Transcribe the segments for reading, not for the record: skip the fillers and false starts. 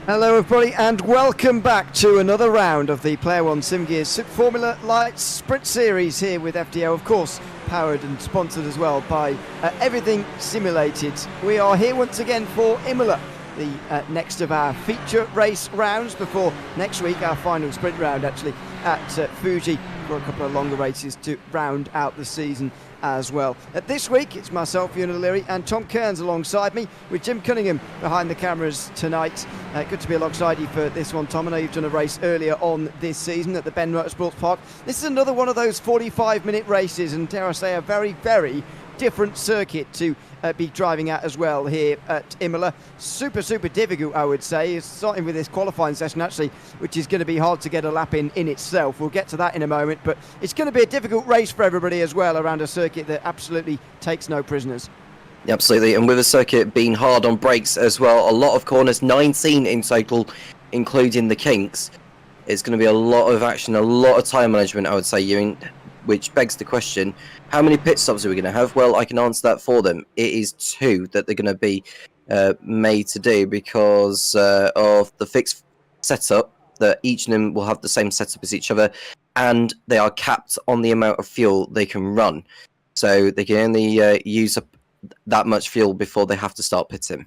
Hello everybody and welcome back to another round of the Player One Sim Gears Formula Light Sprint Series here with FDL, of course powered and sponsored as well by Everything Simulated. We are here once again for Imola, the next of our feature race rounds before next week our final sprint round actually at Fuji for a couple of longer races to round out the season as well. This week it's myself, Ewan, and Tom Cairns alongside me with Jim Cunningham behind the cameras tonight. Good to be alongside you for this one, Tom. I know you've done a race earlier on this season at the Ben Motorsports Park. This is another one of those 45-minute races, and dare I say a very, very different circuit to be driving at as well here at Imola. Super difficult, I would say. It's starting with this qualifying session actually, which is going to be hard to get a lap in itself. We'll get to that in a moment, but it's going to be a difficult race for everybody as well around a circuit that absolutely takes no prisoners. Absolutely, and with the circuit being hard on brakes as well, a lot of corners, 19 in total, including the kinks. It's going to be a lot of action, a lot of time management, I would say, Ewan, which begs the question, how many pit stops are we going to have? Well, I can answer that for them. It is 2 that they're going to be made to do because of the fixed setup, that each of them will have the same setup as each other, and they are capped on the amount of fuel they can run. So they can only use up that much fuel before they have to start pitting.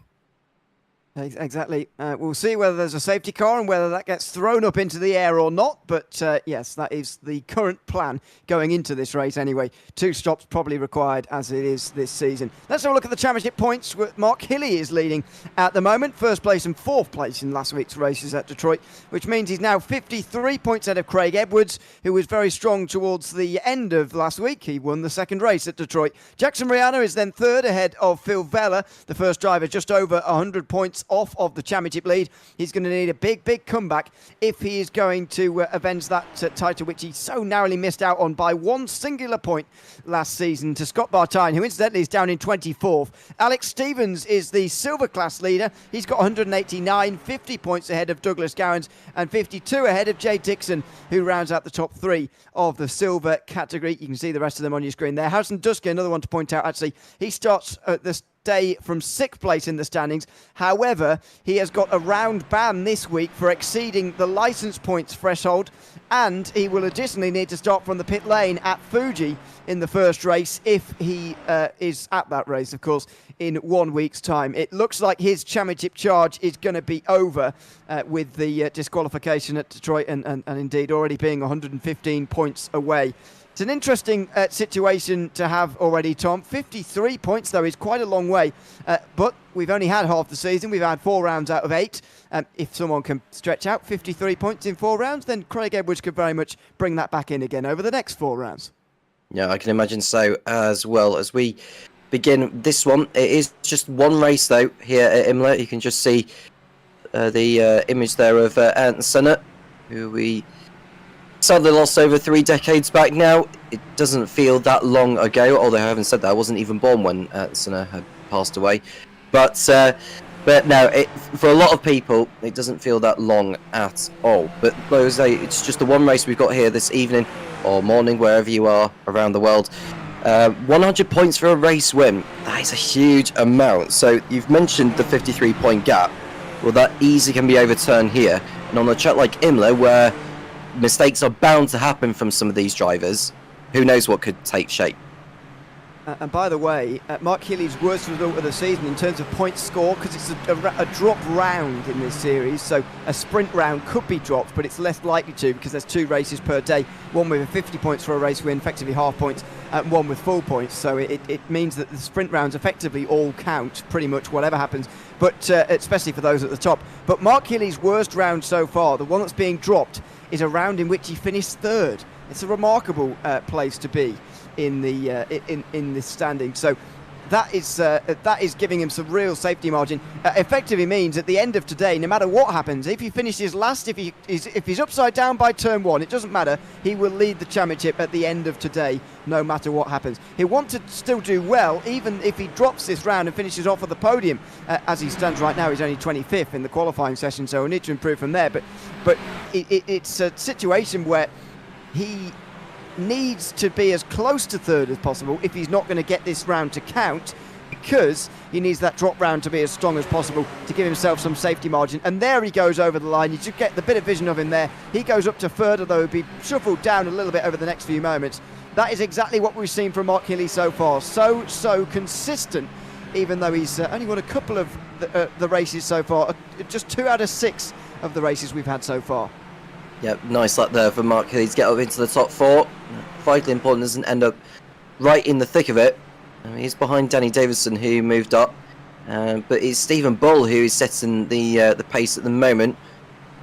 Exactly. We'll see whether there's a safety car and whether that gets thrown up into the air or not. But yes, that is the current plan going into this race anyway. 2 stops probably required as it is this season. Let's have a look at the championship points. Mark Hilly is leading at the moment. 1st place and 4th place in last week's races at Detroit, which means he's now 53 points ahead of Craig Edwards, who was very strong towards the end of last week. He won the 2nd race at Detroit. Jackson Rihanna is then 3rd ahead of Phil Vella, the first driver, just over 100 points off of the championship lead. He's going to need a big comeback if he is going to avenge that title which he so narrowly missed out on by 1 singular point last season to Scott Bartine, who incidentally is down in 24th. Alex Stevens is the silver class leader. He's got 189, 50 points ahead of Douglas Gowans and 52 ahead of Jay Dixon, who rounds out the top 3 of the silver category. You can see the rest of them on your screen there. Harrison Dusky, another one to point out actually, he starts at this day from 6th place in the standings. However, he has got a round ban this week for exceeding the licence points threshold, and he will additionally need to start from the pit lane at Fuji in the first race if he is at that race, of course, in 1 week's time. It looks like his championship charge is going to be over with the disqualification at Detroit and indeed already being 115 points away. It's an interesting situation to have already, Tom. 53 points, though, is quite a long way. But we've only had half the season. We've had 4 rounds out of 8. If someone can stretch out 53 points in 4 rounds, then Craig Edwards could very much bring that back in again over the next 4 rounds. Yeah, I can imagine so as well. As we begin this one, it is just 1 race, though, here at Imola. You can just see the image there of Ayrton Senna, who we sadly lost over 3 decades back now. It doesn't feel that long ago, although I haven't said that. I wasn't even born when Senna had passed away. But no, for a lot of people, it doesn't feel that long at all. But like I say, it's just the 1 race we've got here this evening, or morning, wherever you are around the world. 100 points for a race win. That is a huge amount. So you've mentioned the 53-point gap. Well, that easily can be overturned here. And on a track like Imola, where mistakes are bound to happen from some of these drivers, who knows what could take shape. And by the way, Mark Healy's worst result of the season in terms of points score, because it's a drop round in this series, so a sprint round could be dropped, but it's less likely to because there's 2 races per day, one with 50 points for a race win, effectively half points, and one with full points. So it means that the sprint rounds effectively all count, pretty much whatever happens, but especially for those at the top. But Mark Healy's worst round so far, the one that's being dropped, is a round in which he finished 3rd. It's a remarkable place to be in the in this standing. So that is giving him some real safety margin. Effectively means at the end of today, no matter what happens, if he finishes last, if he's upside down by turn 1, it doesn't matter. He will lead the championship at the end of today, no matter what happens. He'll want to still do well, even if he drops this round and finishes off at the podium. As he stands right now, he's only 25th in the qualifying session, so he'll need to improve from there. But it's a situation where he needs to be as close to 3rd as possible if he's not going to get this round to count, because he needs that drop round to be as strong as possible to give himself some safety margin. And there he goes over the line. You just get the bit of vision of him there. He goes up to third, although he'll be shuffled down a little bit over the next few moments. That is exactly what we've seen from Mark Healy so far. So consistent, even though he's only won a couple of the races so far. Just 2 out of 6 of the races we've had so far. Yeah, nice luck there for Mark Healy to get up into the top 4. Vitally important doesn't end up right in the thick of it. He's behind Danny Davidson, who moved up. But it's Stephen Bull who is setting the pace at the moment.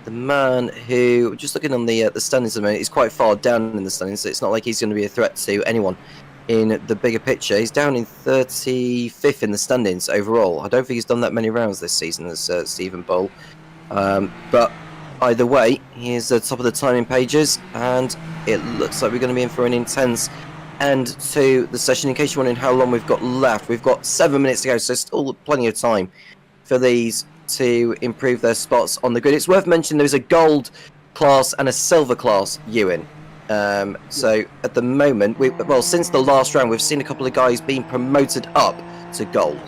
The man who, just looking on the standings at the moment, is quite far down in the standings, so it's not like he's going to be a threat to anyone in the bigger picture. He's down in 35th in the standings overall. I don't think he's done that many rounds this season as Stephen Bull. But either way, he is at the top of the timing pages, and it looks like we're going to be in for an intense end to the session. In case you're wondering how long we've got left, we've got 7 minutes to go, so still plenty of time for these to improve their spots on the grid. It's worth mentioning there's a gold class and a silver class, Ewan. So at the moment, since the last round, we've seen a couple of guys being promoted up to gold.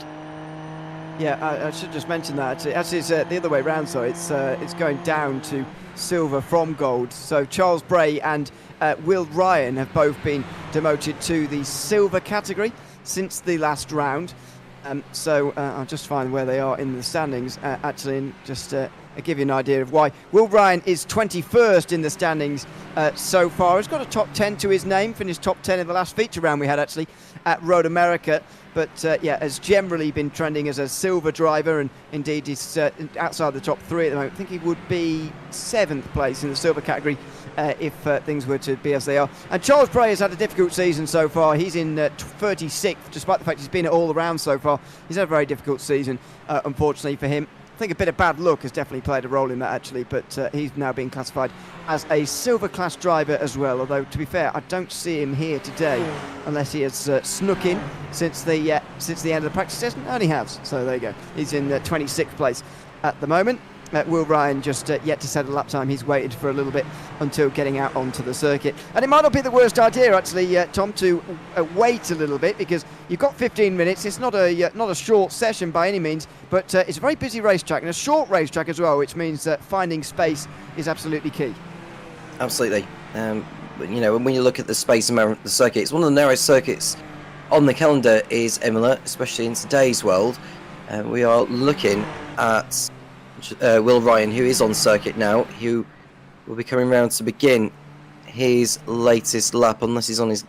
Yeah, I should just mention that. Actually, it's the other way around, so it's going down to silver from gold. So Charles Bray and Will Ryan have both been demoted to the silver category since the last round. So I'll just find where they are in the standings, actually, and just give you an idea of why. Will Ryan is 21st in the standings so far. He's got a top 10 to his name, finished top 10 in the last feature round we had, actually, at Road America. But yeah, has generally been trending as a silver driver, and indeed he's outside the top 3 at the moment. I think he would be 7th place in the silver category if things were to be as they are. And Charles Bray has had a difficult season so far. He's in 36th, despite the fact he's been at all the rounds so far. He's had a very difficult season, unfortunately for him. I think a bit of bad luck has definitely played a role in that, actually, but he's now being classified as a silver class driver as well, although to be fair, I don't see him here today unless he has snuck in since the end of the practice session, and he has, so there you go. He's in 26th place at the moment. Will Ryan just yet to set a lap time. He's waited for a little bit until getting out onto the circuit. And it might not be the worst idea, actually, Tom, to wait a little bit, because you've got 15 minutes. It's not a short session by any means, but it's a very busy racetrack and a short racetrack as well, which means that finding space is absolutely key. Absolutely. You know, when you look at the space around the circuit, it's one of the narrowest circuits on the calendar is Imola, especially in today's world. We are looking at Will Ryan, who is on circuit now, who will be coming round to begin his latest lap, unless he's on his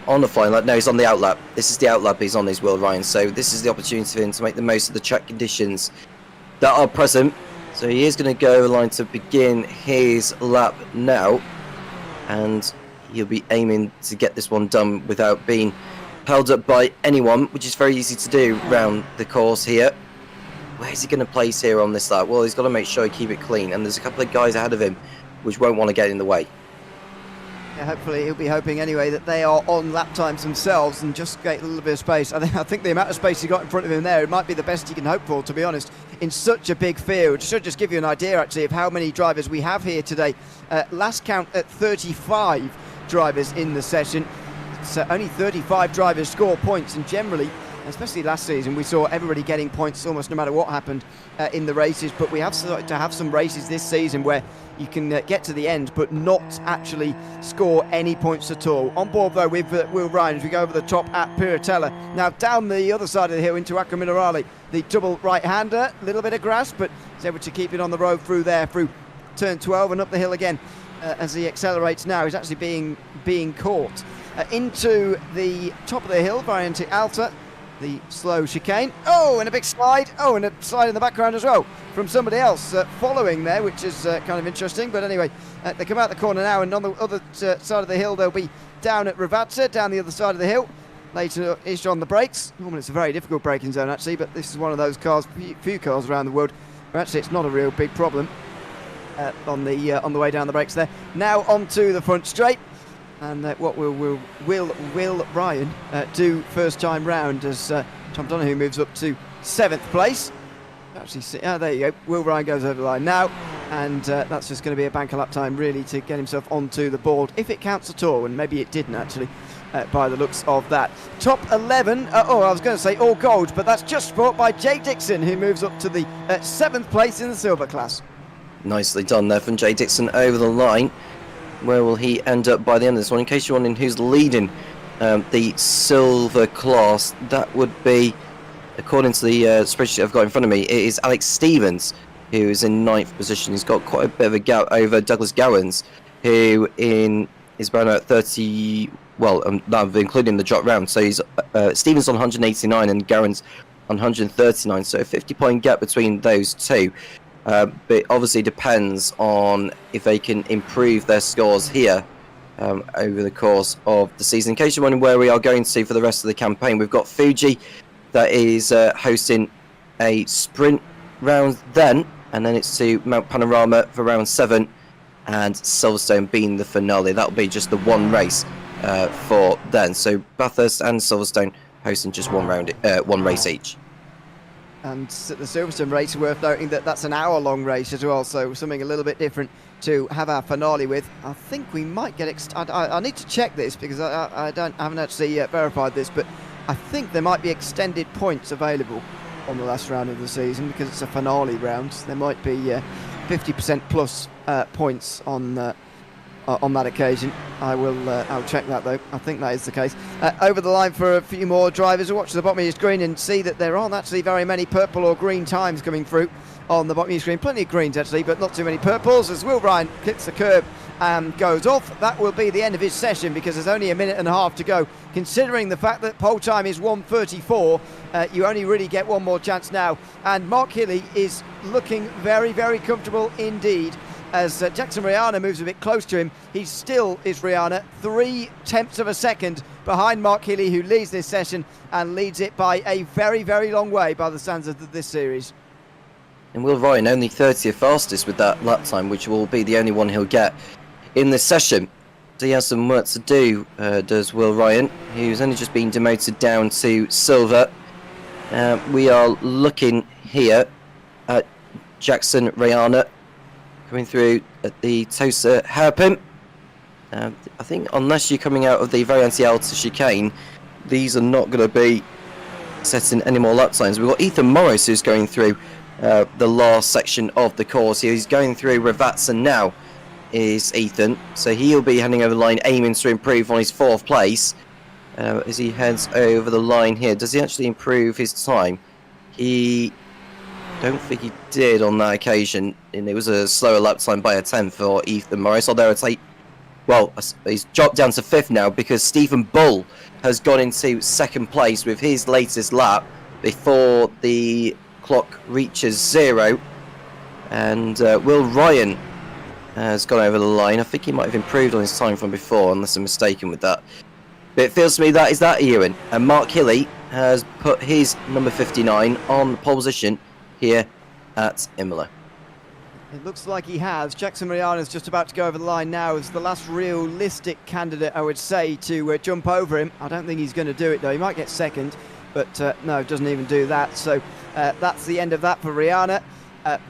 on the flying lap. No, he's on the outlap. This is the outlap he's on, is Will Ryan. So this is the opportunity for him to make the most of the track conditions that are present. So he is going to go line to begin his lap now, and he'll be aiming to get this one done without being held up by anyone, which is very easy to do round the course here. Where's he going to place here on this lap? Well, he's got to make sure he keep it clean, and there's a couple of guys ahead of him which won't want to get in the way. Yeah, hopefully he'll be hoping anyway that they are on lap times themselves and just get a little bit of space. I think the amount of space he got in front of him there, it might be the best he can hope for, to be honest, in such a big field. Should just give you an idea, actually, of how many drivers we have here today. Last count at 35 drivers in the session. So only 35 drivers score points, and generally, especially last season, we saw everybody getting points almost no matter what happened in the races. But we have started to have some races this season where you can get to the end but not actually score any points at all. On board though with Will Ryan as we go over the top at Piratella. Now down the other side of the hill into Acqua Minerale, the double right-hander, a little bit of grass, but he's able to keep it on the road through there, through turn 12 and up the hill again. As he accelerates now, he's actually being caught into the top of the hill, variant Alta. The slow chicane. Oh, and a big slide. Oh, and a slide in the background as well from somebody else following there, which is kind of interesting. But anyway, they come out the corner now, and on the other side of the hill, they'll be down at Ravazza, down the other side of the hill. Later ish on the brakes. Normally it's a very difficult braking zone, actually, but this is one of those cars, few cars around the world, where actually it's not a real big problem on the way down the brakes there. Now onto the front straight. And what will Ryan do first time round as Tom Donahue moves up to 7th place. Actually, there you go. Will Ryan goes over the line now, and that's just going to be a banker lap time really to get himself onto the board, if it counts at all, and maybe it didn't actually. by the looks of that. Top 11, I was going to say all gold, but that's just brought by Jay Dixon, who moves up to the 7th place in the silver class. Nicely done there from Jay Dixon over the line. Where will he end up by the end of this one? In case you're wondering who's leading the silver class, that would be, according to the spreadsheet I've got in front of me, it is Alex Stevens, who is in 9th position. He's got quite a bit of a gap over Douglas Gowans, who is around about 30... Well, including the drop round. So he's Stevens on 189 and Gowans on 139. So a 50-point gap between those two. But it obviously depends on if they can improve their scores here over the course of the season. In case you're wondering where we are going to for the rest of the campaign, we've got Fuji that is hosting a sprint round then, and then it's to Mount Panorama for round 7, and Silverstone being the finale. That'll be just the one race for then. So Bathurst and Silverstone hosting just one race each. And the Silverstone race, worth noting that that's an hour-long race as well, so something a little bit different to have our finale with. I think we might get... I need to check this because I haven't actually verified this, but I think there might be extended points available on the last round of the season because it's a finale round. There might be 50% plus points on that occasion. I'll check that though. I think that is the case. Over the line for a few more drivers who watch the bottom of your screen and see that there aren't actually very many purple or green times coming through on the bottom of your screen. Plenty of greens actually, but not too many purples, as Will Ryan kicks the curb and goes off. That will be the end of his session because there's only a minute and a half to go. Considering the fact that pole time is 1:34, you only really get one more chance now. And Mark Hilly is looking very, very comfortable indeed. As Jackson Rihanna moves a bit close to him, he still is Rihanna 0.3 of a second behind Mark Hilly, who leads this session and leads it by a very, very long way by the standards of this series. And Will Ryan only 30th fastest with that lap time, which will be the only one he'll get in this session. So he has some work to do, does Will Ryan, who's only just been demoted down to silver. We are looking here at Jackson Rihanna coming through at the Tosa hairpin. I think unless you're coming out of the Variante Alta chicane, these are not going to be setting any more lap times. We've got Ethan Morris who's going through the last section of the course. He's going through Ravatsa now, is Ethan. So he'll be heading over the line, aiming to improve on his 4th place. As he heads over the line here, does he actually improve his time? Don't think he did on that occasion, and it was a slower lap time by a 10th for Ethan Morris, although he's dropped down to 5th now because Stephen Bull has gone into 2nd place with his latest lap before the clock reaches 0, and Will Ryan has gone over the line. I think he might have improved on his time from before, unless I'm mistaken with that. But it feels to me that is that, Ewan, and Mark Hilly has put his number 59 on the pole position here at Imola. It looks like he has. Jackson Rihanna is just about to go over the line now as the last realistic candidate, I would say, to jump over him. I don't think he's going to do it though. He might get 2nd, but no, doesn't even do that. So that's the end of that for Rihanna.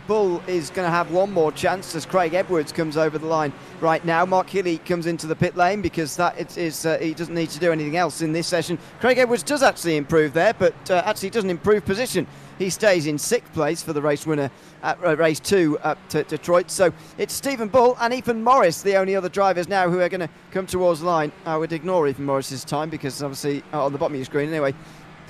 Bull is going to have one more chance as Craig Edwards comes over the line right now. Mark Hilly comes into the pit lane because he doesn't need to do anything else in this session. Craig Edwards does actually improve there, but actually doesn't improve position. He stays in 6th place for the race winner at race 2 up to Detroit. So it's Stephen Bull and Ethan Morris, the only other drivers now who are going to come towards the line. I would ignore Ethan Morris's time because obviously on the bottom of your screen anyway,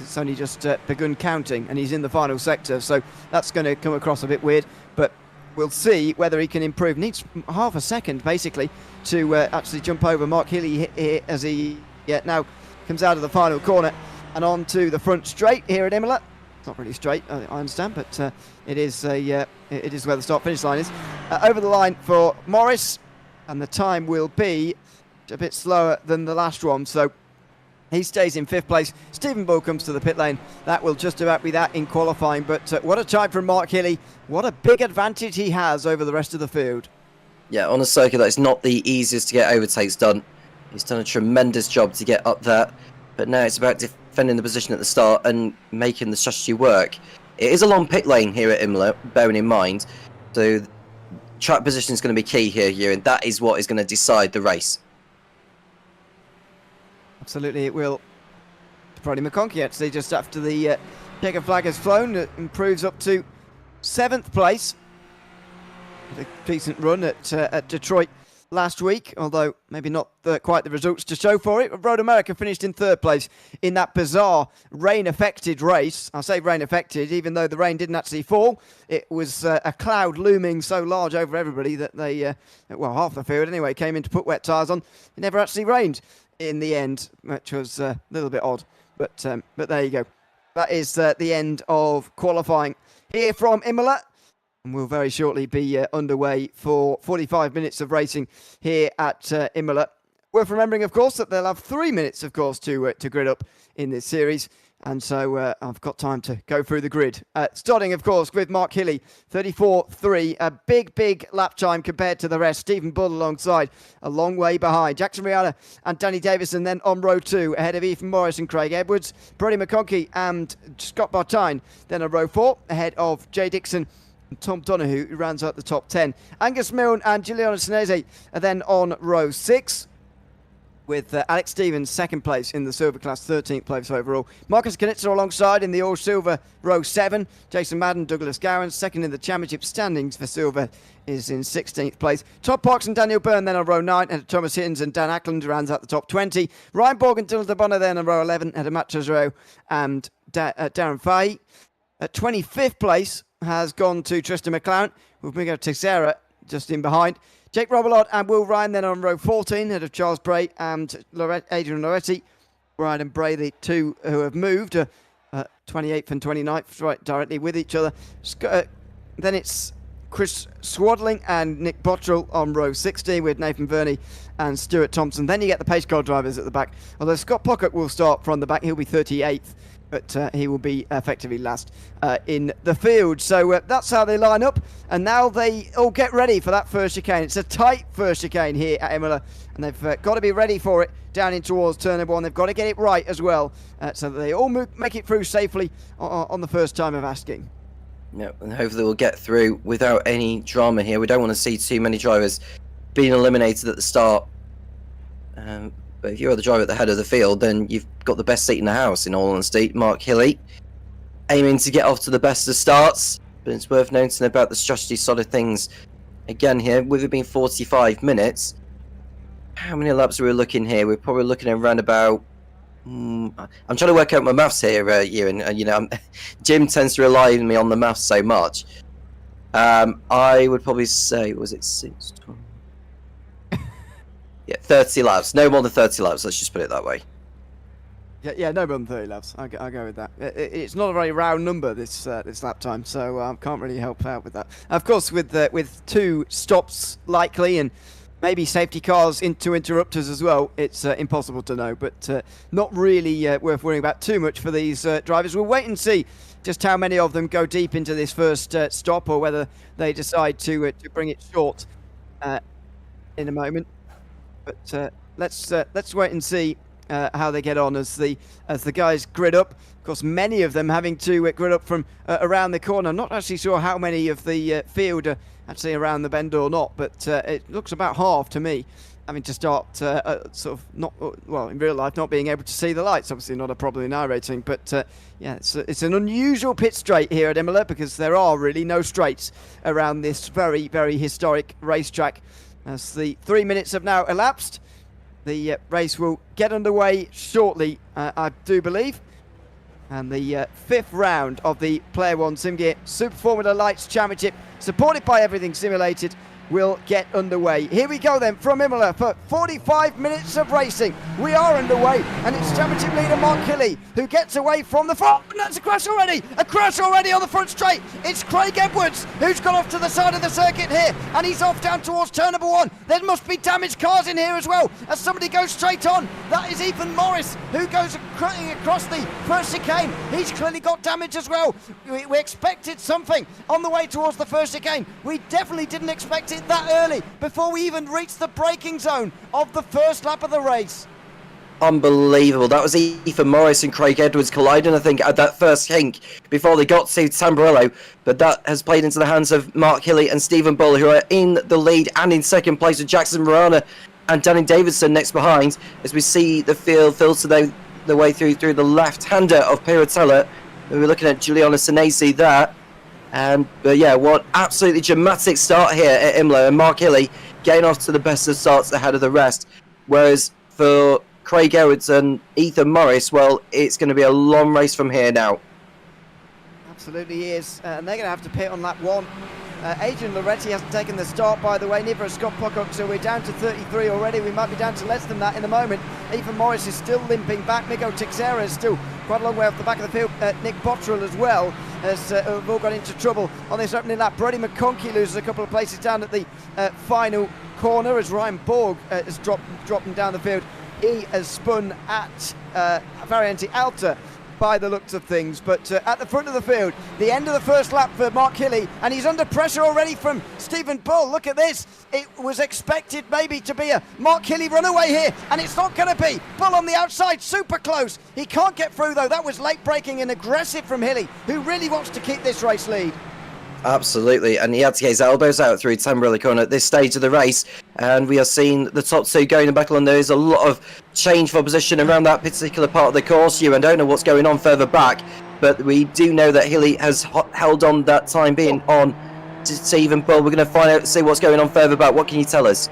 it's only just begun counting and he's in the final sector, so that's going to come across a bit weird, but we'll see whether he can improve. Needs half a second basically to actually jump over Mark Hilly here as he now comes out of the final corner and on to the front straight here at Imola. It's not really straight, I understand, but it is where the start-finish line is. Over the line for Morris, and the time will be a bit slower than the last one, so he stays in 5th place. Stephen Bull comes to the pit lane. That will just about be that in qualifying, but what a time from Mark Hilly. What a big advantage he has over the rest of the field. Yeah, on a circuit that is not the easiest to get overtakes done. He's done a tremendous job to get up there, but now it's about defending the position at the start and making the strategy work. It is a long pit lane here at Imola, bearing in mind, so track position is going to be key here, Ewan. That is what is going to decide the race. Absolutely, it will. Brody McConkey, actually, just after the checkered flag has flown, improves up to 7th place. A decent run at Detroit last week, although maybe not quite the results to show for it. Road America finished in 3rd place in that bizarre rain-affected race. I say rain-affected, even though the rain didn't actually fall. It was a cloud looming so large over everybody that they, well, half the field anyway, came in to put wet tyres on. It never actually rained in the end, which was a little bit odd. But there you go. That is the end of qualifying here from Imola. And we'll very shortly be underway for 45 minutes of racing here at Imola. Worth remembering, of course, that they'll have 3 minutes, of course, to grid up in this series. And so I've got time to go through the grid. Starting, of course, with Mark Hilly, 34.3. A big lap time compared to the rest. Stephen Bull alongside, a long way behind. Jackson Rihanna and Danny Davison then on row 2, ahead of Ethan Morris and Craig Edwards. Brody McConkey and Scott Bartine then on row 4, ahead of Jay Dixon and Tom Donahue, who rounds out the top 10. Angus Milne and Giuliano Sinese are then on row 6. With Alex Stevens 2nd place in the silver class, 13th place overall. Marcus Knitzer alongside in the all-silver row 7. Jason Madden, Douglas Gowan, 2nd in the championship standings for silver, is in 16th place. Todd Parks and Daniel Byrne then on row 9, and Thomas Hittins and Dan Ackland rounds out the top 20. Ryan Borg and Dylan DeBonner then on row 11, and Matt Chesrow and Darren Fahey. At 25th place has gone to Tristan McLaren, with Miguel Teixeira just in behind. Jake Robillard and Will Ryan then on row 14, ahead of Charles Bray and Adrian Loretti. Ryan and Bray, the two who have moved, 28th and 29th, right directly with each other. Then it's Chris Swaddling and Nick Bottrell on row 16 with Nathan Verney and Stuart Thompson. Then you get the pace car drivers at the back, although Scott Pocket will start from the back. He'll be 38th. But he will be effectively last in the field. So that's how they line up. And now they all get ready for that first chicane. It's a tight first chicane here at Imola. And they've got to be ready for it down in towards turn number 1. They've got to get it right as well. So that they all make it through safely on the first time of asking. Yeah, and hopefully we'll get through without any drama here. We don't want to see too many drivers being eliminated at the start. But if you're the driver at the head of the field, then you've got the best seat in the house, in all honesty. Mark Hilly, aiming to get off to the best of starts. But it's worth noting about the strategy side of things. Again here, with it being 45 minutes, how many laps are we looking here? We're probably looking at around about... I'm trying to work out my maths here, Ewan. You know, Jim tends to rely on me on the maths so much. I would probably say, was it 6, 12? Yeah, 30 laps. No more than 30 laps, let's just put it that way. Yeah, no more than 30 laps. I'll go with that. It's not a very round number, this lap time, so can't really help out with that. Of course, with 2 stops likely and maybe safety cars to interrupt us as well, it's impossible to know, but not really worth worrying about too much for these drivers. We'll wait and see just how many of them go deep into this first stop, or whether they decide to bring it short in a moment. But let's wait and see how they get on as the guys grid up. Of course, many of them having to grid up from around the corner. I'm not actually sure how many of the field are actually around the bend or not, but it looks about half to me, having to start sort of not, well, in real life, not being able to see the lights. Obviously not a problem in iRacing, but yeah, it's an unusual pit straight here at Imola, because there are really no straights around this very historic racetrack. As the 3 minutes have now elapsed, the race will get underway shortly, I do believe. And the 5th round of the Player One SimGear Super Formula Lights Championship, supported by Everything Simulated, will get underway. Here we go then from Imola for 45 minutes of racing. We are underway, and it's championship leader Mark Hilly who gets away from the front. And that's a crash already! A crash already on the front straight! It's Craig Edwards who's gone off to the side of the circuit here, and he's off down towards turn number 1. There must be damaged cars in here as well, as somebody goes straight on. That is Ethan Morris who goes across the first chicane. He's clearly got damage as well. We expected something on the way towards the first chicane. We definitely didn't expect it that early, before we even reached the braking zone of the first lap of the race. Unbelievable. That was Ethan Morris and Craig Edwards colliding, I think, at that first kink before they got to Tamburello. But that has played into the hands of Mark Hilly and Stephen Bull, who are in the lead and in second place with Jackson Morana and Danny Davidson next behind, as we see the field filter the way through the left-hander of Piratella. We're looking at Juliana Senesi there. And yeah, what absolutely dramatic start here at Imola, and Mark Hilly getting off to the best of starts ahead of the rest. Whereas for Craig Edwards and Ethan Morris, well, it's going to be a long race from here now. Absolutely is, and they're going to have to pit on lap 1. Adrian Loretti hasn't taken the start, by the way, neither has Scott Pocock, so we're down to 33 already. We might be down to less than that in a moment. Ethan Morris is still limping back. Miko Teixeira is still quite a long way off the back of the field. Nick Bottrell as well have all got into trouble on this opening lap. Brody McConkey loses a couple of places down at the final corner as Ryan Borg has dropped him down the field. He has spun at Variante Alta by the looks of things, but at the front of the field, the end of the first lap for Mark Hilly, and he's under pressure already from Stephen Bull. Look at this. It was expected maybe to be a Mark Hilly runaway here, and it's not going to be. Bull on the outside, super close. He can't get through though. That was late braking and aggressive from Hilly, who really wants to keep this race lead. Absolutely, and he had to get his elbows out through Tamburelli corner at this stage of the race, and we are seeing the top two going in battle, and there is a lot of change for position around that particular part of the course. You and don't know what's going on further back, but we do know that Hilly has held on that time being on to Stephen Bull. We're going to find out, see what's going on further back. What can you tell us?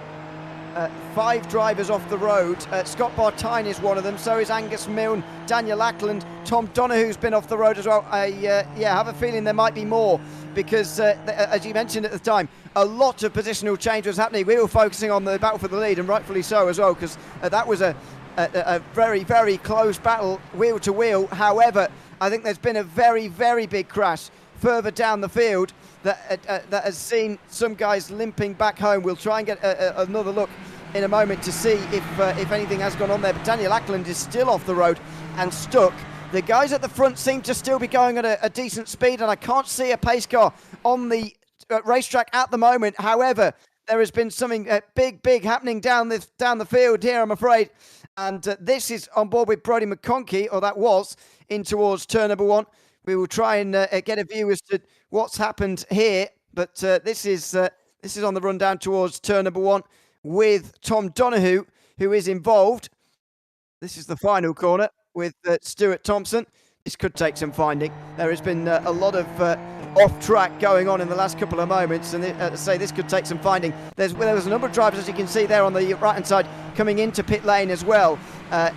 5 drivers off the road. Scott Bartine is one of them, so is Angus Milne, Daniel Ackland, Tom Donohue's been off the road as well. I have a feeling there might be more, because as you mentioned at the time, a lot of positional change was happening. We were focusing on the battle for the lead, and rightfully so as well, because that was a very, very close battle, wheel to wheel. However, I think there's been a very, very big crash further down the field that has seen some guys limping back home. We'll try and get another look in a moment to see if anything has gone on there, but Daniel Ackland is still off the road and stuck. The guys at the front seem to still be going at a decent speed, and I can't see a pace car on the racetrack at the moment. However, there has been something big happening down the field here, I'm afraid, and this is on board with Brody McConkey, or that was, in towards turn number 1. We will try and get a view as to what's happened here, but this is on the run down towards turn number 1 with Tom Donohue, who is involved. This is the final corner with Stuart Thompson. This could take some finding. There has been a lot of off-track going on in the last couple of moments, and this could take some finding. There was a number of drivers, as you can see there on the right-hand side, coming into pit lane as well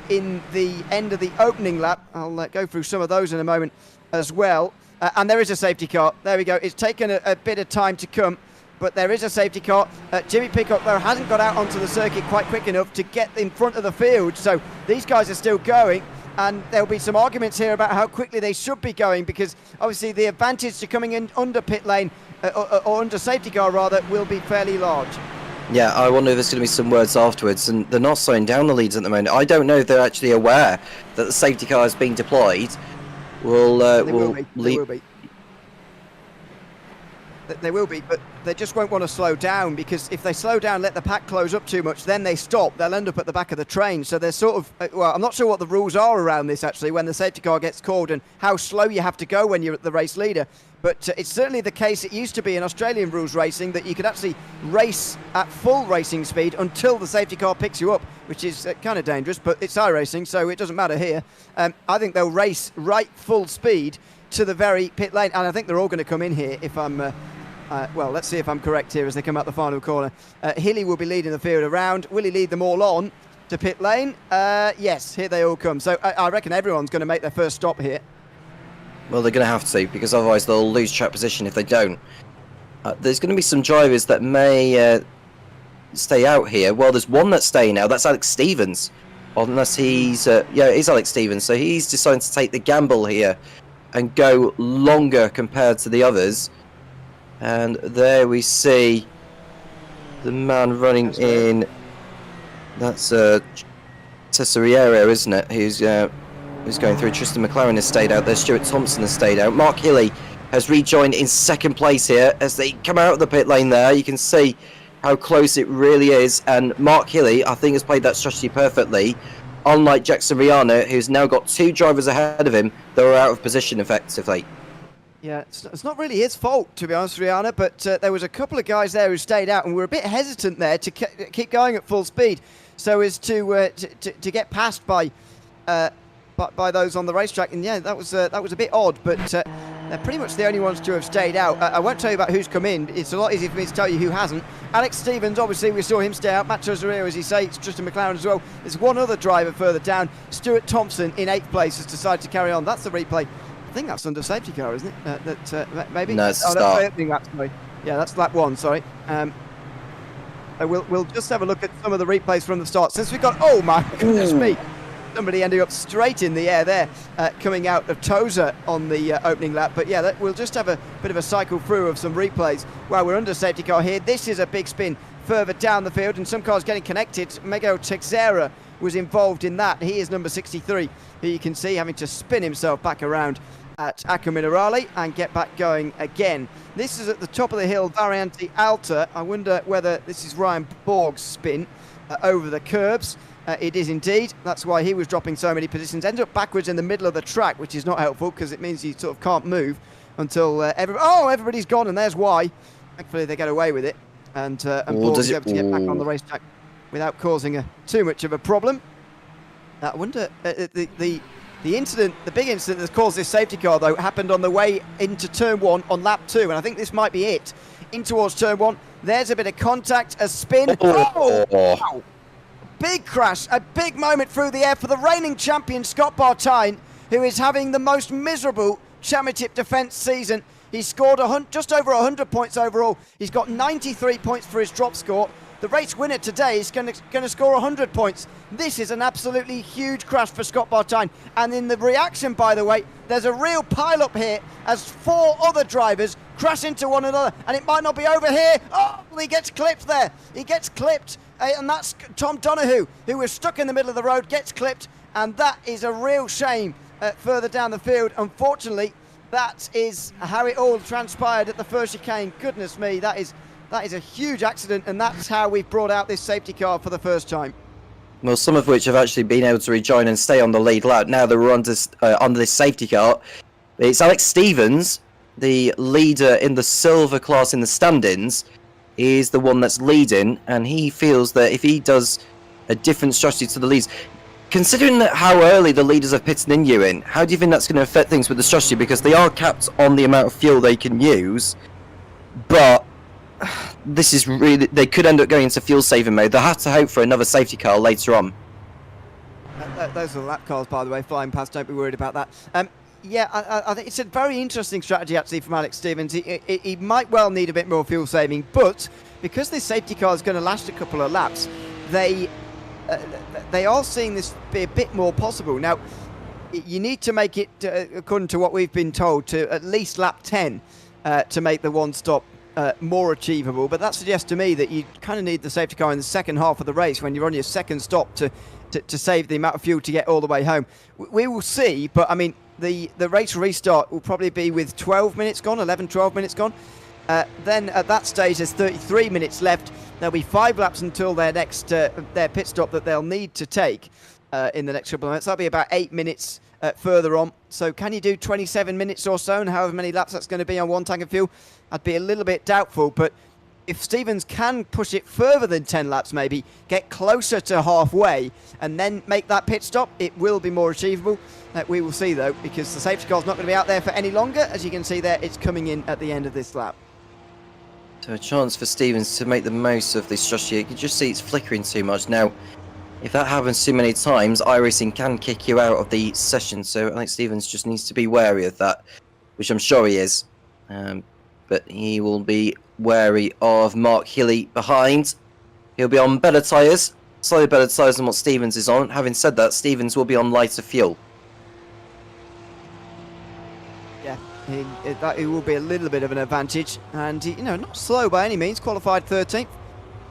in the end of the opening lap. I'll go through some of those in a moment as well. And there is a safety car. There we go. It's taken a bit of time to come, but there is a safety car. Jimmy Pickup, though, hasn't got out onto the circuit quite quick enough to get in front of the field, so these guys are still going, and there'll be some arguments here about how quickly they should be going, because obviously the advantage to coming in under pit lane, or under safety car rather, will be fairly large. Yeah, I wonder if there's going to be some words afterwards, and they're not slowing down the leads at the moment. I don't know if they're actually aware that the safety car is being deployed. They will be, but they just won't want to slow down, because if they slow down, let the pack close up too much, then they stop. They'll end up at the back of the train. So they're sort of, well, I'm not sure what the rules are around this, actually, when the safety car gets called and how slow you have to go when you're at the race leader. But it's certainly the case, it used to be in Australian rules racing, that you could actually race at full racing speed until the safety car picks you up, which is kind of dangerous, but it's iRacing, so it doesn't matter here. I think they'll race right full speed to the very pit lane, and I think they're all going to come in here if I'm... well, let's see if I'm correct here as they come out the final corner. Hilly will be leading the field around. Will he lead them all on to pit lane? Yes, here they all come. So I reckon everyone's going to make their first stop here. Well, they're going to have to, because otherwise they'll lose track position if they don't. There's going to be some drivers that may stay out here. Well, there's one that's staying now. That's Alex Stevens. Unless he's... yeah, it is Alex Stevens. So he's decided to take the gamble here and go longer compared to the others. And there we see the man running in. That's Tesseriero, isn't it? Who's going through. Tristan McLaren has stayed out there. Stuart Thompson has stayed out. Mark Hilly has rejoined in second place here as they come out of the pit lane there. You can see how close it really is. And Mark Hilly, I think, has played that strategy perfectly. Unlike Jackson Rihanna, who's now got 2 drivers ahead of him that are out of position effectively. Yeah, it's not really his fault, to be honest, Rihanna, but there was a couple of guys there who stayed out and were a bit hesitant there to keep going at full speed so as to get passed by those on the racetrack. And yeah, that was a bit odd, but they're pretty much the only ones to have stayed out. I won't tell you about who's come in. It's a lot easier for me to tell you who hasn't. Alex Stevens, obviously, we saw him stay out. Matt Tozario, as you say, it's Tristan McLaren as well. There's one other driver further down. Stuart Thompson in 8th place has decided to carry on. That's the replay. I think that's under safety car, isn't it? Maybe? No, it's that's start. the opening lap, sorry. Yeah, that's lap 1, sorry. We'll just have a look at some of the replays from the start. Since we've got, oh my goodness me, somebody ending up straight in the air there, coming out of Toza on the opening lap. But yeah, we'll just have a bit of a cycle through of some replays while we're under safety car here. This is a big spin further down the field, and some cars getting connected. Miguel Teixeira was involved in that. He is number 63, who you can see having to spin himself back around at Acqua Minerale and get back going again. This is at the top of the hill, Variante Alta. I wonder whether this is Ryan Borg's spin over the curbs. It is indeed. That's why he was dropping so many positions. Ends up backwards in the middle of the track, which is not helpful because it means you sort of can't move until everybody's gone, and there's why. Thankfully, they get away with it, and Borg is able to get back on the racetrack without causing too much of a problem. I wonder the incident, the big incident that's caused this safety car, though, happened on the way into turn 1 on lap 2, and I think this might be it. In towards turn 1, there's a bit of contact, a spin. Oh! Wow. Big crash, a big moment through the air for the reigning champion Scott Bartine, who is having the most miserable championship defence season. He scored just over 100 points overall. He's got 93 points for his drop score. The race winner today is going to score 100 points. This is an absolutely huge crash for Scott Bartine. And in the reaction, by the way, there's a real pile-up here as 4 other drivers crash into one another. And it might not be over here. Oh, he gets clipped there. He gets clipped. And that's Tom Donahue, who was stuck in the middle of the road, gets clipped. And that is a real shame further down the field. Unfortunately, that is how it all transpired at the first chicane. Goodness me, that is a huge accident, and that's how we've brought out this safety car for the first time. Well, some of which have actually been able to rejoin and stay on the lead lap. Now that we're under this safety car, it's Alex Stevens, the leader in the silver class in the standings, is the one that's leading, and he feels that if he does a different strategy to the leads, considering that how early the leaders have pitted in, Ewan, how do you think that's going to affect things with the strategy? Because they are capped on the amount of fuel they can use, but this is really, they could end up going into fuel saving mode. They'll have to hope for another safety car later on. Those are the lap cars, by the way, flying past. Don't be worried about that. Yeah, I think it's a very interesting strategy actually from Alex Stevens. He might well need a bit more fuel saving, but because this safety car is going to last a couple of laps, they are seeing this be a bit more possible. Now, you need to make it, according to what we've been told, to at least lap 10 to make the one stop more achievable, but that suggests to me that you kind of need the safety car in the second half of the race when you're on your second stop to save the amount of fuel to get all the way home. We will see, but I mean the race restart will probably be with 12 minutes gone, 12 minutes gone. Then at that stage there's 33 minutes left. There'll be 5 laps until their next their pit stop that they'll need to take in the next couple of minutes. That'll be about 8 minutes further on. So can you do 27 minutes or so, and however many laps that's going to be on one tank of fuel? I'd be a little bit doubtful, but if Stevens can push it further than 10 laps maybe, get closer to halfway, and then make that pit stop, it will be more achievable. We will see, though, because the safety car's not going to be out there for any longer. As you can see there, it's coming in at the end of this lap. So a chance for Stevens to make the most of this strategy. You can just see it's flickering too much. Now, if that happens too many times, iRacing can kick you out of the session, so I think Stevens just needs to be wary of that, which I'm sure he is. But he will be wary of Mark Healy behind. He'll be on better tyres, slightly better tyres than what Stevens is on. Having said that, Stevens will be on lighter fuel. Yeah, it will be a little bit of an advantage, and you know, not slow by any means, qualified 13th,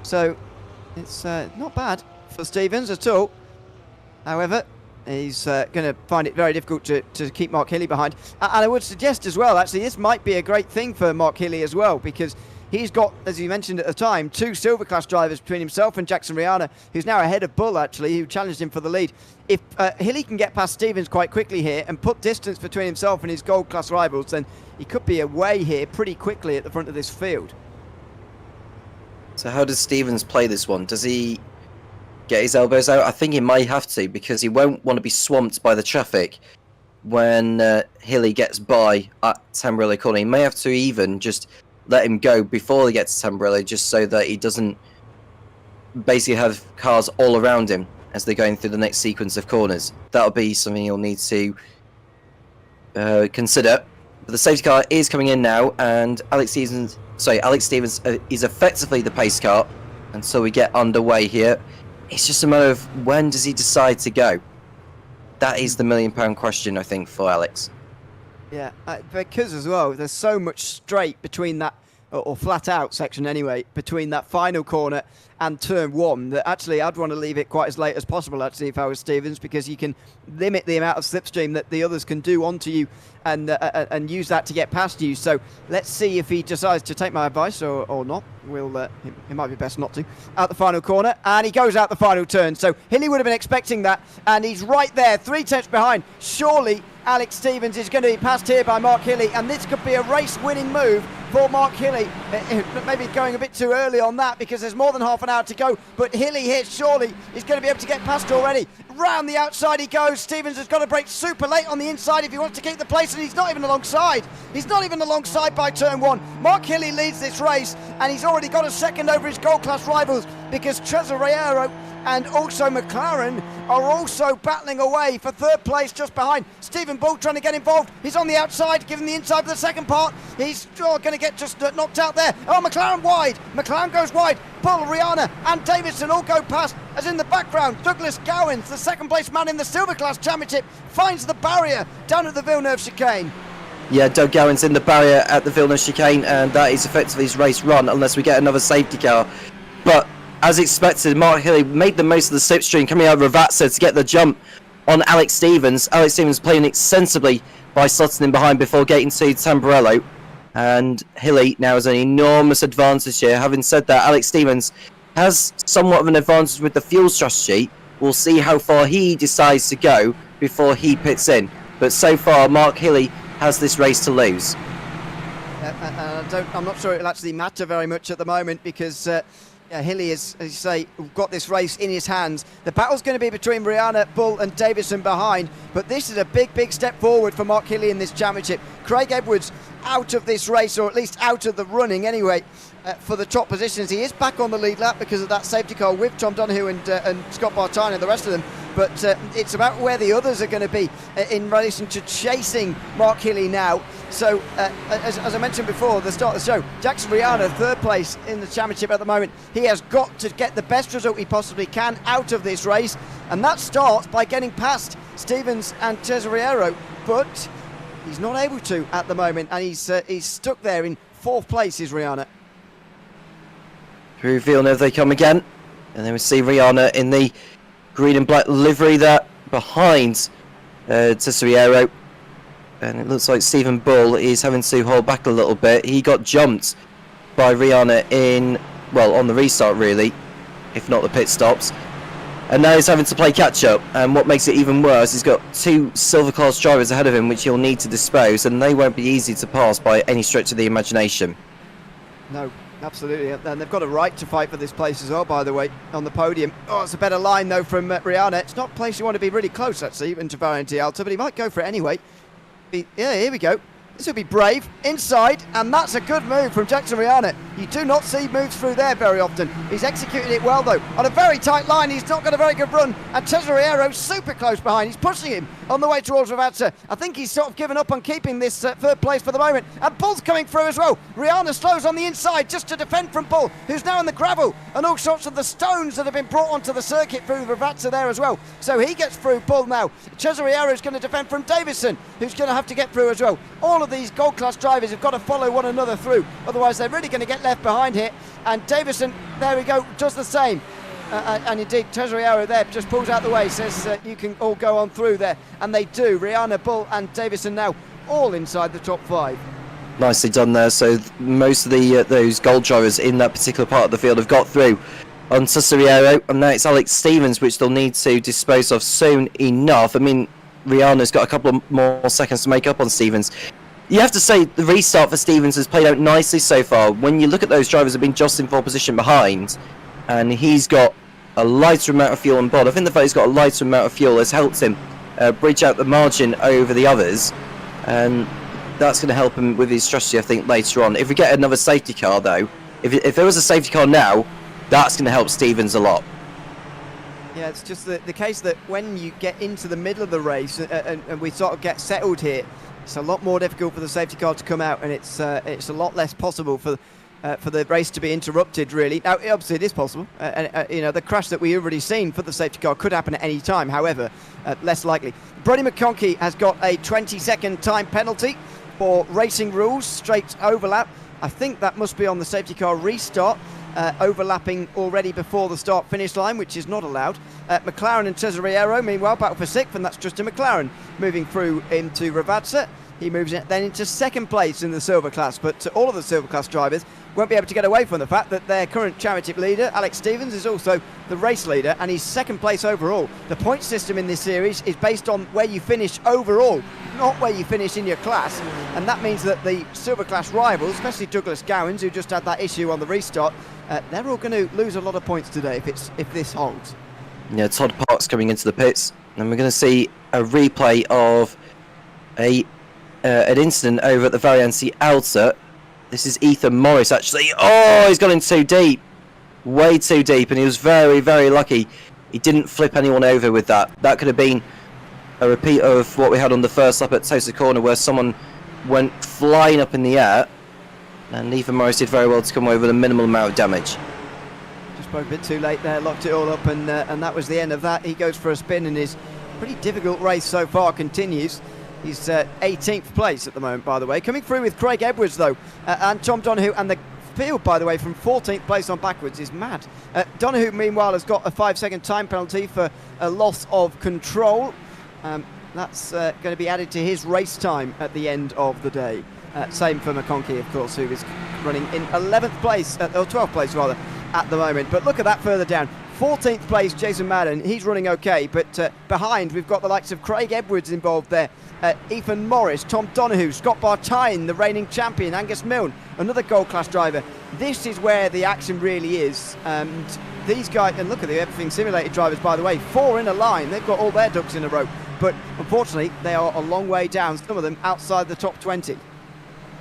so it's not bad for Stevens at all. However, he's going to find it very difficult to keep Mark Healy behind. And I would suggest as well, actually, this might be a great thing for Mark Healy as well, because he's got, as you mentioned at the time, 2 silver class drivers between himself and Jackson Rihanna, who's now ahead of Bull, actually, who challenged him for the lead. If Hilly can get past Stevens quite quickly here and put distance between himself and his gold class rivals, then he could be away here pretty quickly at the front of this field. So how does Stevens play this one? Does he get his elbows out? I think he might have to, because he won't want to be swamped by the traffic when Hilly gets by at Tamburello Corner. He may have to even just let him go before he gets to Tamburello, just so that he doesn't basically have cars all around him as they're going through the next sequence of corners. That'll be something you'll need to consider. But the safety car is coming in now, and Alex Stevens is effectively the pace car until we get underway here. It's just a matter of when does he decide to go? That is the £1 million question, I think, for Alex. Yeah, because as well, there's so much straight between that, or flat out section anyway, between that final corner and turn 1, that actually I'd want to leave it quite as late as possible, actually, if I was Stevens, because you can limit the amount of slipstream that the others can do onto you and use that to get past you. So let's see if he decides to take my advice or not. It might be best not to. Out the final corner, and he goes out the final turn. So Hilly would have been expecting that, and he's right there, 3 tenths behind. Surely Alex Stevens is going to be passed here by Mark Hilly, and this could be a race-winning move for Mark Hilly. Maybe going a bit too early on that, because there's more than half an hour to go, but Hilly here surely is going to be able to get past already. Round the outside he goes. Stevens has got to brake super late on the inside if he wants to keep the place, and he's not even alongside. He's not even alongside by turn 1. Mark Hilly leads this race, and he's already got a second over his gold class rivals, because Cesarero and also McLaren are also battling away for 3rd place just behind. Stephen Bull trying to get involved. He's on the outside, giving the inside for the second part. He's going to get just knocked out there. Oh, McLaren wide. McLaren goes wide. Bull, Rihanna and Davidson all go past, as in the background Douglas Gowans, the 2nd place man in the Silver Class Championship, finds the barrier down at the Villeneuve chicane. Yeah, Doug Gowans in the barrier at the Villeneuve chicane, and that is effectively his race run, unless we get another safety car. But as expected, Mark Hilly made the most of the slipstream coming out of Ravazza to get the jump on Alex Stevens. Alex Stevens playing it sensibly by slotting in behind before getting to Tamburello. And Hilly now has an enormous advantage here. Having said that, Alex Stevens has somewhat of an advantage with the fuel strategy. We'll see how far he decides to go before he pits in. But so far, Mark Hilly has this race to lose. I'm not sure it'll actually matter very much at the moment, because Hilly is, as you say, got this race in his hands. The battle's going to be between Rihanna, Bull and Davidson behind, but this is a big step forward for Mark Hilly in this championship. Craig Edwards out of this race, or at least out of the running anyway, for the top positions. He is back on the lead lap because of that safety car with Tom Donoghue and Scott Bartine and the rest of them, but it's about where the others are going to be in relation to chasing Mark Hilly now. So as I mentioned before at the start of the show, Jackson Rihanna, 3rd place in the championship at the moment. He has got to get the best result he possibly can out of this race, and that starts by getting past Stevens and Cesarero, but he's not able to at the moment, and he's stuck there in 4th place, is Rihanna. Through Villeneuve they come again, and then we see Rihanna in the green and black livery there behind Cesarero. And it looks like Stephen Bull is having to hold back a little bit. He got jumped by Rihanna on the restart really, if not the pit stops. And now he's having to play catch up, and what makes it even worse, he's got 2 silver class drivers ahead of him which he'll need to dispose, and they won't be easy to pass by any stretch of the imagination. No, absolutely, and they've got a right to fight for this place as well, by the way, on the podium. Oh, it's a better line though from Rihanna. It's not a place you want to be really close actually, even to Valenti Alta, but he might go for it anyway. Yeah, here we go. This will be brave, inside, and that's a good move from Jackson Rihanna. You do not see moves through there very often. He's executed it well, though. On a very tight line, he's not got a very good run, and Cesarero super close behind. He's pushing him on the way towards Ravazza. I think he's sort of given up on keeping this 3rd place for the moment, and Bull's coming through as well. Rihanna slows on the inside just to defend from Bull, who's now in the gravel, and all sorts of the stones that have been brought onto the circuit through Ravazza there as well. So he gets through Bull now. Cesarero's going to defend from Davison, who's going to have to get through as well. All of these gold class drivers have got to follow one another through, otherwise they're really going to get left behind here. And Davison, there we go, does the same. And indeed, Cesarero there just pulls out the way, says you can all go on through there, and they do. Rihanna, Bull and Davison now all inside the top 5. Nicely done there. So most of the those gold drivers in that particular part of the field have got through on Cesariero, and now it's Alex Stevens, which they'll need to dispose of soon enough. I mean, Rihanna's got a couple of more seconds to make up on Stevens. You have to say the restart for Stevens has played out nicely so far. When you look at those drivers have been jostling for position behind, and he's got a lighter amount of fuel on board. I think the fact he's got a lighter amount of fuel has helped him bridge out the margin over the others, and that's going to help him with his strategy, I think, later on. If we get another safety car, though, if there was a safety car now, that's going to help Stevens a lot. Yeah, it's just the case that when you get into the middle of the race and we sort of get settled here, it's a lot more difficult for the safety car to come out, and it's a lot less possible for the race to be interrupted, really. Now, obviously, it is possible. You know, the crash that we've already seen for the safety car could happen at any time, however, less likely. Brody McConkey has got a 20-second time penalty for racing rules, straight overlap. I think that must be on the safety car restart, overlapping already before the start-finish line, which is not allowed. McLaren and Cesariero, meanwhile, battle for 6th, and that's Justin McLaren moving through into Ravazza. He moves it then into 2nd place in the silver class, but all of the silver class drivers won't be able to get away from the fact that their current championship leader, Alex Stevens, is also the race leader, and he's 2nd place overall. The point system in this series is based on where you finish overall, not where you finish in your class, and that means that the silver class rivals, especially Douglas Gowans, who just had that issue on the restart, they're all going to lose a lot of points today if this holds. Yeah, Todd Park's coming into the pits, and we're going to see a replay of an incident over at the Variancy Alta. This is Ethan Morris, actually. Oh, he's gone in too deep. Way too deep, and he was very, very lucky he didn't flip anyone over with that. That could have been a repeat of what we had on the first lap at Tosa Corner, where someone went flying up in the air, and Ethan Morris did very well to come away with a minimal amount of damage. Just spoke a bit too late there, locked it all up, and that was the end of that. He goes for a spin, and his pretty difficult race so far continues. He's 18th place at the moment, by the way. Coming through with Craig Edwards, though, and Tom Donoghue, and the field, by the way, from 14th place on backwards is mad. Donoghue, meanwhile, has got a 5-second time penalty for a loss of control. That's going to be added to his race time at the end of the day. Same for McConkey, of course, who is running in 11th place, or 12th place, rather, at the moment. But look at that further down. 14th place, Jason Madden, he's running okay, but behind we've got the likes of Craig Edwards involved there. Ethan Morris, Tom Donoghue, Scott Bartine, the reigning champion, Angus Milne, another gold class driver. This is where the action really is. And these guys, and look at the Everything Simulated drivers, by the way, 4 in a line. They've got all their ducks in a row. But unfortunately, they are a long way down, some of them outside the top 20.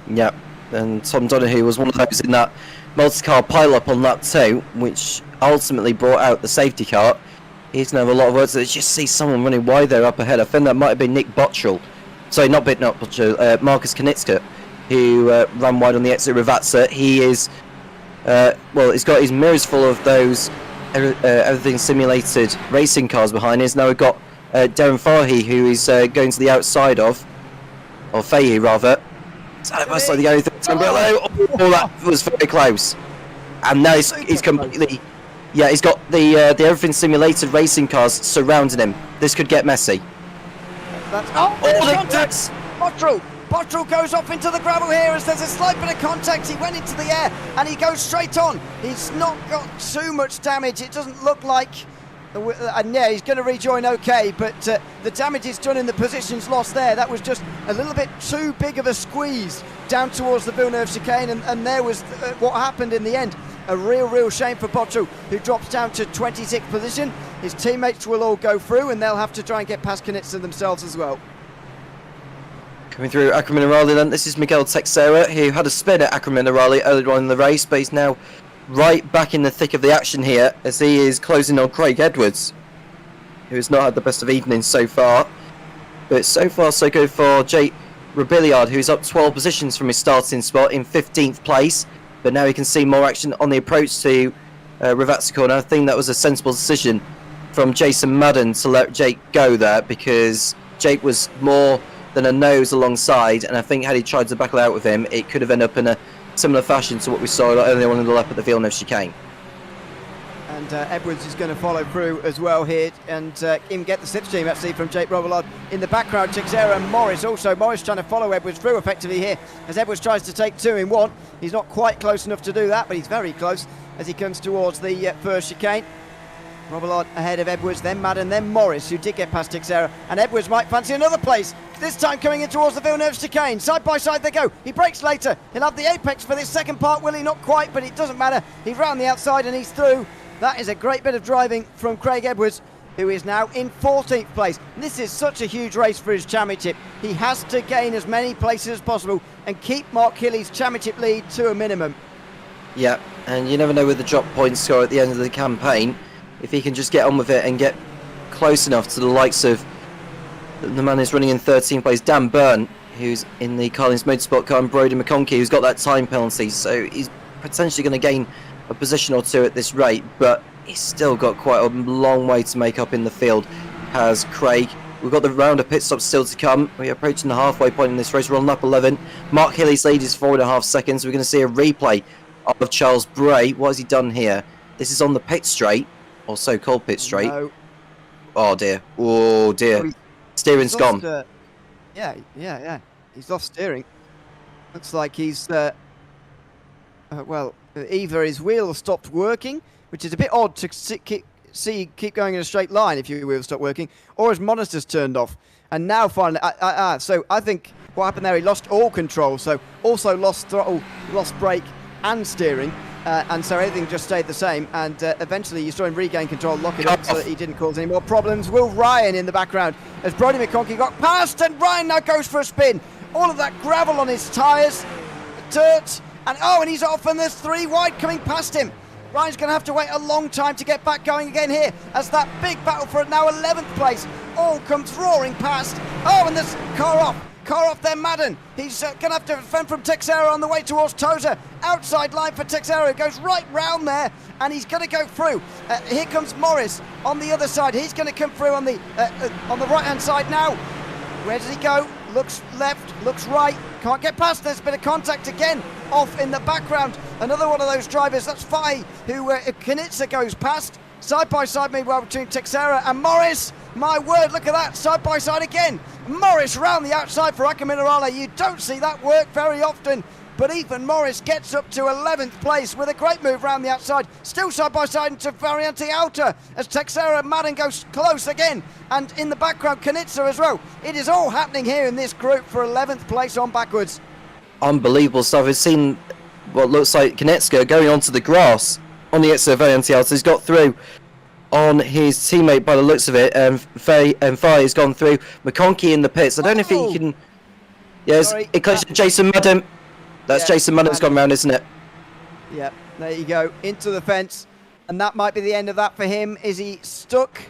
Yeah, and Tom Donoghue was one of those in that multi-car pile-up on lap 2, which ultimately brought out the safety car. He's going to have a lot of words. So just see someone running wide there up ahead. I think that might have been Nick Bottrell. Sorry, not Bottrell, Marcus Knitska, who ran wide on the exit Ravazza. He is, well, he's got his mirrors full of those Everything Simulated racing cars behind. He's now got Darren Fahy, who is going to the outside of, or Fahy rather. So that's like the only thing. Oh, that was very close. And now he's completely... Yeah, he's got the Everything Simulated racing cars surrounding him. This could get messy. Contact! Bottrell goes off into the gravel here as there's a slight bit of contact. He went into the air and he goes straight on. He's not got too much damage. It doesn't look like... yeah, he's going to rejoin okay, but the damage is done in the positions lost there. That was just a little bit too big of a squeeze down towards the Villeneuve chicane, and there was what happened in the end. A real shame for Bottrell, who drops down to 26th position. His teammates will all go through, and they'll have to try and get past Knitson themselves as well. Coming through Acre Minerale then, this is Miguel Texera, who had a spin at Acre Minerale earlier on in the race, but he's now right back in the thick of the action here as he is closing on Craig Edwards, who has not had the best of evenings so far. But so far so good for Jake Robilliard, who's up 12 positions from his starting spot in 15th place. But now he can see more action on the approach to Ravazza Corner. I think that was a sensible decision from Jason Madden to let Jake go there, because Jake was more than a nose alongside, and I think had he tried to battle out with him, it could have ended up in a similar fashion to what we saw earlier on in the lap at the Villeneuve chicane. And And Edwards is going to follow through as well here, and even get the slipstream actually from Jake Robillard in the background. Teixeira and Morris also. Morris trying to follow Edwards through effectively here as Edwards tries to take 2 in 1. He's not quite close enough to do that, but he's very close as he comes towards the first chicane. Robillard ahead of Edwards, then Madden, then Morris, who did get past Teixeira, and Edwards might fancy another place, this time coming in towards the Villeneuve chicane. Side by side they go. He brakes later. He'll have the apex for this second part, will he? Not quite, but it doesn't matter. He's round the outside and he's through. That is a great bit of driving from Craig Edwards, who is now in 14th place. This is such a huge race for his championship. He has to gain as many places as possible and keep Mark Hilly's championship lead to a minimum. Yeah, and you never know with the drop points score at the end of the campaign. If he can just get on with it and get close enough to the likes of the man who's running in 13th place, Dan Byrne, who's in the Carlins Motorsport car, and Brodie McConkey, who's got that time penalty, so he's potentially going to gain a position or two at this rate, but he's still got quite a long way to make up in the field, has Craig. We've got the round of pit stops still to come. We're approaching the halfway point in this race. We're on lap 11. Mark Hilly's lead is 4.5 seconds. We're going to see a replay of Charles Bray. What has he done here? This is on the pit straight, or so-called pit straight. No. Oh dear. Oh dear. Steering's gone. Yeah. He's lost steering. Looks like he's, well, either his wheel stopped working, which is a bit odd to keep going in a straight line if your wheel stopped working, or his monitor's turned off. And now finally, so I think what happened there, he lost all control, so also lost throttle, lost brake and steering. And so everything just stayed the same, and eventually you saw him regain control, lock it up so that he didn't cause any more problems. Will Ryan in the background as Brodie McConkey got past, and Ryan now goes for a spin. All of that gravel on his tyres, dirt, and he's off, and there's 3 wide coming past him. Ryan's going to have to wait a long time to get back going again here as that big battle for now 11th place all comes roaring past. Oh, and there's car off there, Madden. He's going to have to defend from Teixeira on the way towards Tozer. Outside line for Teixeira, goes right round there, and he's going to go through. Here comes Morris on the other side. He's going to come through on the right-hand side now. Where does he go? Looks left, looks right. Can't get past. There's a bit of contact again off in the background. Another one of those drivers, that's Fai, who Knitzer goes past. Side by side, meanwhile, between Teixeira and Morris. My word, look at that, side by side again. Morris round the outside for Acca Minerale. You don't see that work very often, but even Morris gets up to 11th place with a great move round the outside. Still side by side into Variante Alta as Teixeira and Madden goes close again. And in the background, Knitzer as well. It is all happening here in this group for 11th place on backwards. Unbelievable stuff. We've seen what looks like Knetska going onto the grass on the exit of Variante Alta. He's got through on his teammate by the looks of it, and Fai has gone through. McConkey in the pits. I don't know if he can. Yes, it close to Jason Madden. That's Jason Madden's gone round, isn't it? Yeah, there you go, into the fence, and that might be the end of that for him. Is he stuck?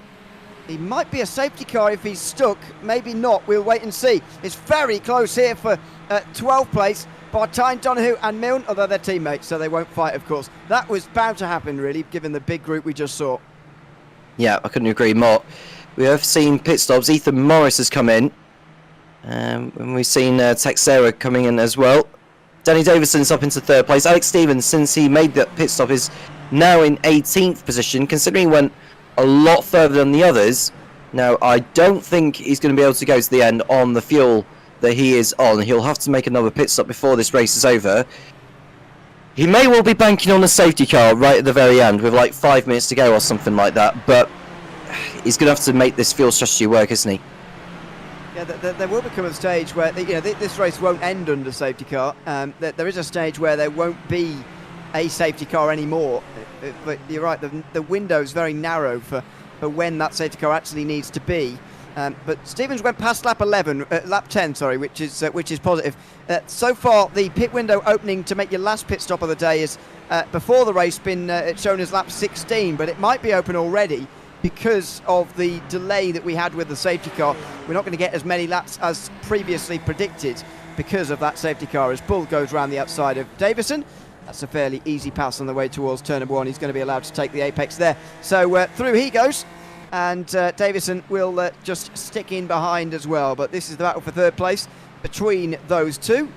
He might be a safety car if he's stuck. Maybe not. We'll wait and see. It's very close here for 12th place. Bartine, Donoghue and Milne, although they're teammates, so they won't fight, of course. That was bound to happen, really, given the big group we just saw. Yeah, I couldn't agree more. We have seen pit stops. Ethan Morris has come in. And we've seen Teixeira coming in as well. Danny Davison's up into 3rd place. Alex Stevens, since he made that pit stop, is now in 18th position, considering he went a lot further than the others. Now, I don't think he's going to be able to go to the end on the fuel that he is on. He'll have to make another pit stop before this race is over. He may well be banking on a safety car right at the very end with like 5 minutes to go or something like that, but he's going to have to make this fuel strategy work, isn't he? Yeah, there will become a stage where this race won't end under safety car. There is a stage where there won't be a safety car anymore. But you're right, the window is very narrow for when that safety car actually needs to be. But Stevens went past lap 10, sorry, which is positive. So far, the pit window opening to make your last pit stop of the day is before the race been shown as lap 16, but it might be open already because of the delay that we had with the safety car. We're not going to get as many laps as previously predicted because of that safety car as Bull goes around the outside of Davison. That's a fairly easy pass on the way towards turn number 1. He's going to be allowed to take the apex there. So through he goes. And Davison will just stick in behind as well. But this is the battle for 3rd place between those two,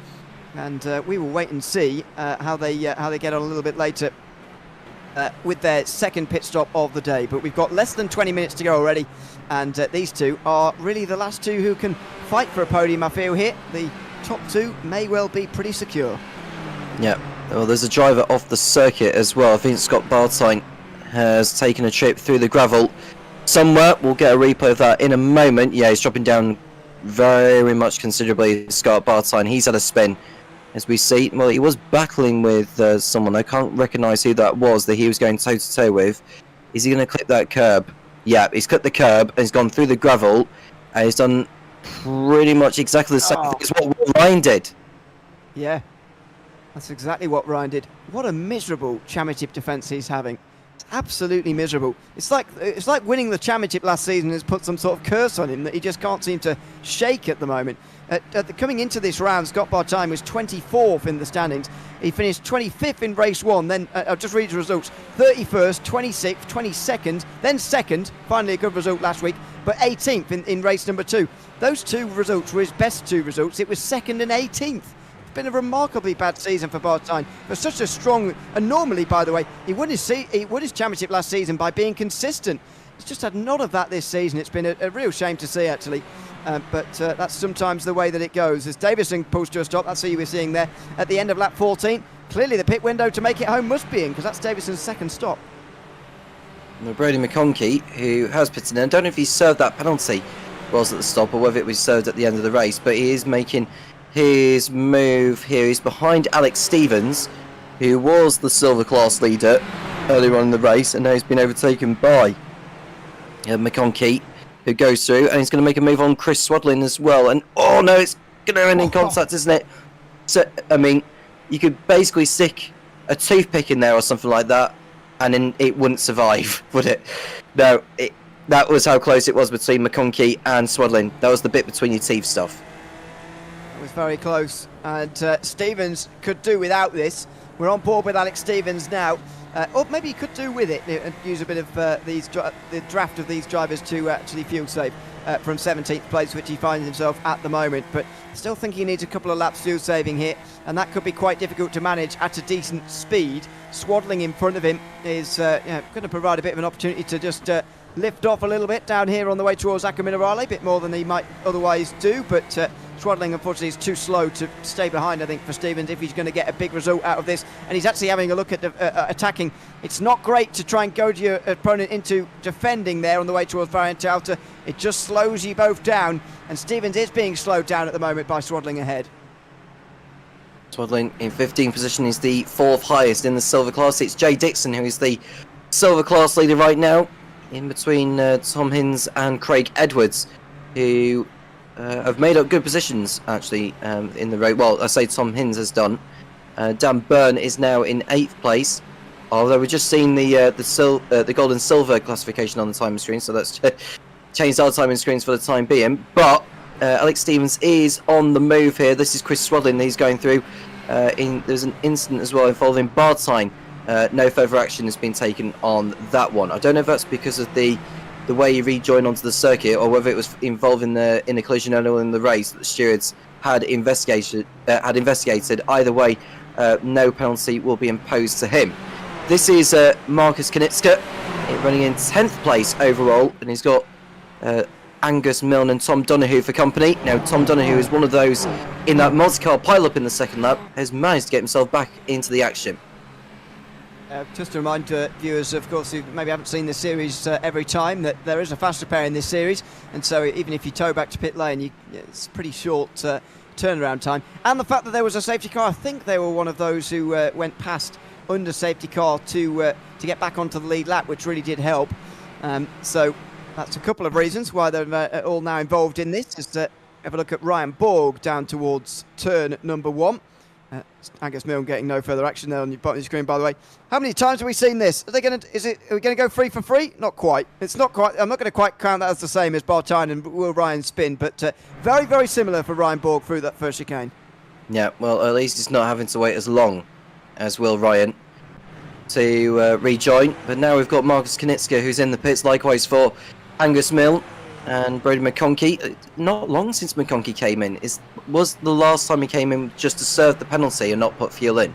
and we will wait and see how they get on a little bit later. with their second pit stop of the day. But we've got less than 20 minutes to go already, and these two are really the last two who can fight for a podium, I feel, here. The top two may well be pretty secure. Yeah, well, there's a driver off the circuit as well. I think Scott Bartine has taken a trip through the gravel somewhere. We'll get a replay of that in a moment. Yeah, he's dropping down very much considerably, Scott Bartine. He's had a spin, as we see. Well, he was battling with someone. I can't recognise who that was that he was going toe-to-toe with. Is he going to clip that curb? Yeah, he's clipped the curb and he's gone through the gravel. And he's done pretty much exactly the same thing as what Ryan did. Yeah, that's exactly what Ryan did. What a miserable championship defence he's having. It's absolutely miserable. It's like winning the championship last season has put some sort of curse on him that he just can't seem to shake at the moment. Coming into this round, Scott Bartine was 24th in the standings. He finished 25th in race 1, then I'll just read the results: 31st, 26th, 22nd, then 2nd, finally a good result last week, but 18th in race number 2. Those two results were his best two results. It was 2nd and 18th. It's been a remarkably bad season for Bartine. For such a strong, and normally, by the way, he won his championship last season by being consistent. He's just had none of that this season. It's been a real shame to see, actually. But that's sometimes the way that it goes. As Davison pulls to a stop, that's who you were seeing there at the end of lap 14. Clearly the pit window to make it home must be in, because that's Davison's second stop. Now, Brady McConkey, who has pitted in, I don't know if he served that penalty whilst at the stop or whether it was served at the end of the race, but he is making his move here. He's behind Alex Stevens, who was the silver class leader earlier on in the race, and now he's been overtaken by McConkey, who goes through, and he's going to make a move on Chris Swadlin as well. And oh no, it's going to end in contact, isn't it? So, I mean, you could basically stick a toothpick in there or something like that, and then it wouldn't survive, would it? No, that was how close it was between McConkey and Swadlin. That was the bit between your teeth stuff. It was very close, and Stevens could do without this. We're on board with Alex Stevens now. Or maybe he could do with it and use a bit of the draft of these drivers to actually fuel save from 17th place, which he finds himself at the moment. But still think he needs a couple of laps fuel saving here, and that could be quite difficult to manage at a decent speed. Swaddling in front of him is going to provide a bit of an opportunity to just lift off a little bit down here on the way towards Acca Minerale, a bit more than he might otherwise do, but Swaddling unfortunately is too slow to stay behind, I think, for Stevens if he's going to get a big result out of this. And he's actually having a look at attacking. It's not great to try and goad your opponent into defending there on the way towards Variante Alta. It just slows you both down, and Stevens is being slowed down at the moment by Swaddling ahead. Swaddling in 15th position is the 4th highest in the silver class. It's Jay Dixon who is the silver class leader right now, in between Tom Hinds and Craig Edwards, who have made up good positions actually in the race. Well, I say Tom Hinds has done. Dan Byrne is now in 8th place, although we're just seeing the gold and silver classification on the timing screen, so that's changed our timing screens for the time being. But Alex Stevens is on the move here. This is Chris Swaddling. He's going through. There's an incident as well involving Bartine. No further action has been taken on that one. I don't know if that's because of the way he rejoined onto the circuit, or whether it was involved in the collision earlier in the race that the stewards had investigated. Either way, no penalty will be imposed to him. This is Marcus Knitska running in 10th place overall, and he's got Angus Milne and Tom Donahue for company. Now, Tom Donahue is one of those in that multi-car pile-up in the second lap, has managed to get himself back into the action. Just to remind viewers, of course, who maybe haven't seen the series every time, that there is a fast repair in this series, and so even if you tow back to pit lane, it's pretty short turnaround time. And the fact that there was a safety car, I think they were one of those who went past under safety car to get back onto the lead lap, which really did help. So that's a couple of reasons why they're all now involved in this. Just have a look at Ryan Borg down towards turn number 1. Angus Milne getting no further action there on the bottom of the screen, by the way. How many times have we seen this? Are we going to go free for free? Not quite. It's not quite. I'm not going to quite count that as the same as Bartine and Will Ryan spin, but very, very similar for Ryan Borg through that first chicane. Yeah, well, at least he's not having to wait as long as Will Ryan to rejoin. But now we've got Marcus Knitska, who's in the pits, likewise for Angus Milne and Brady McConkey. Not long since McConkey came in. Was the last time he came in just to serve the penalty and not put fuel in?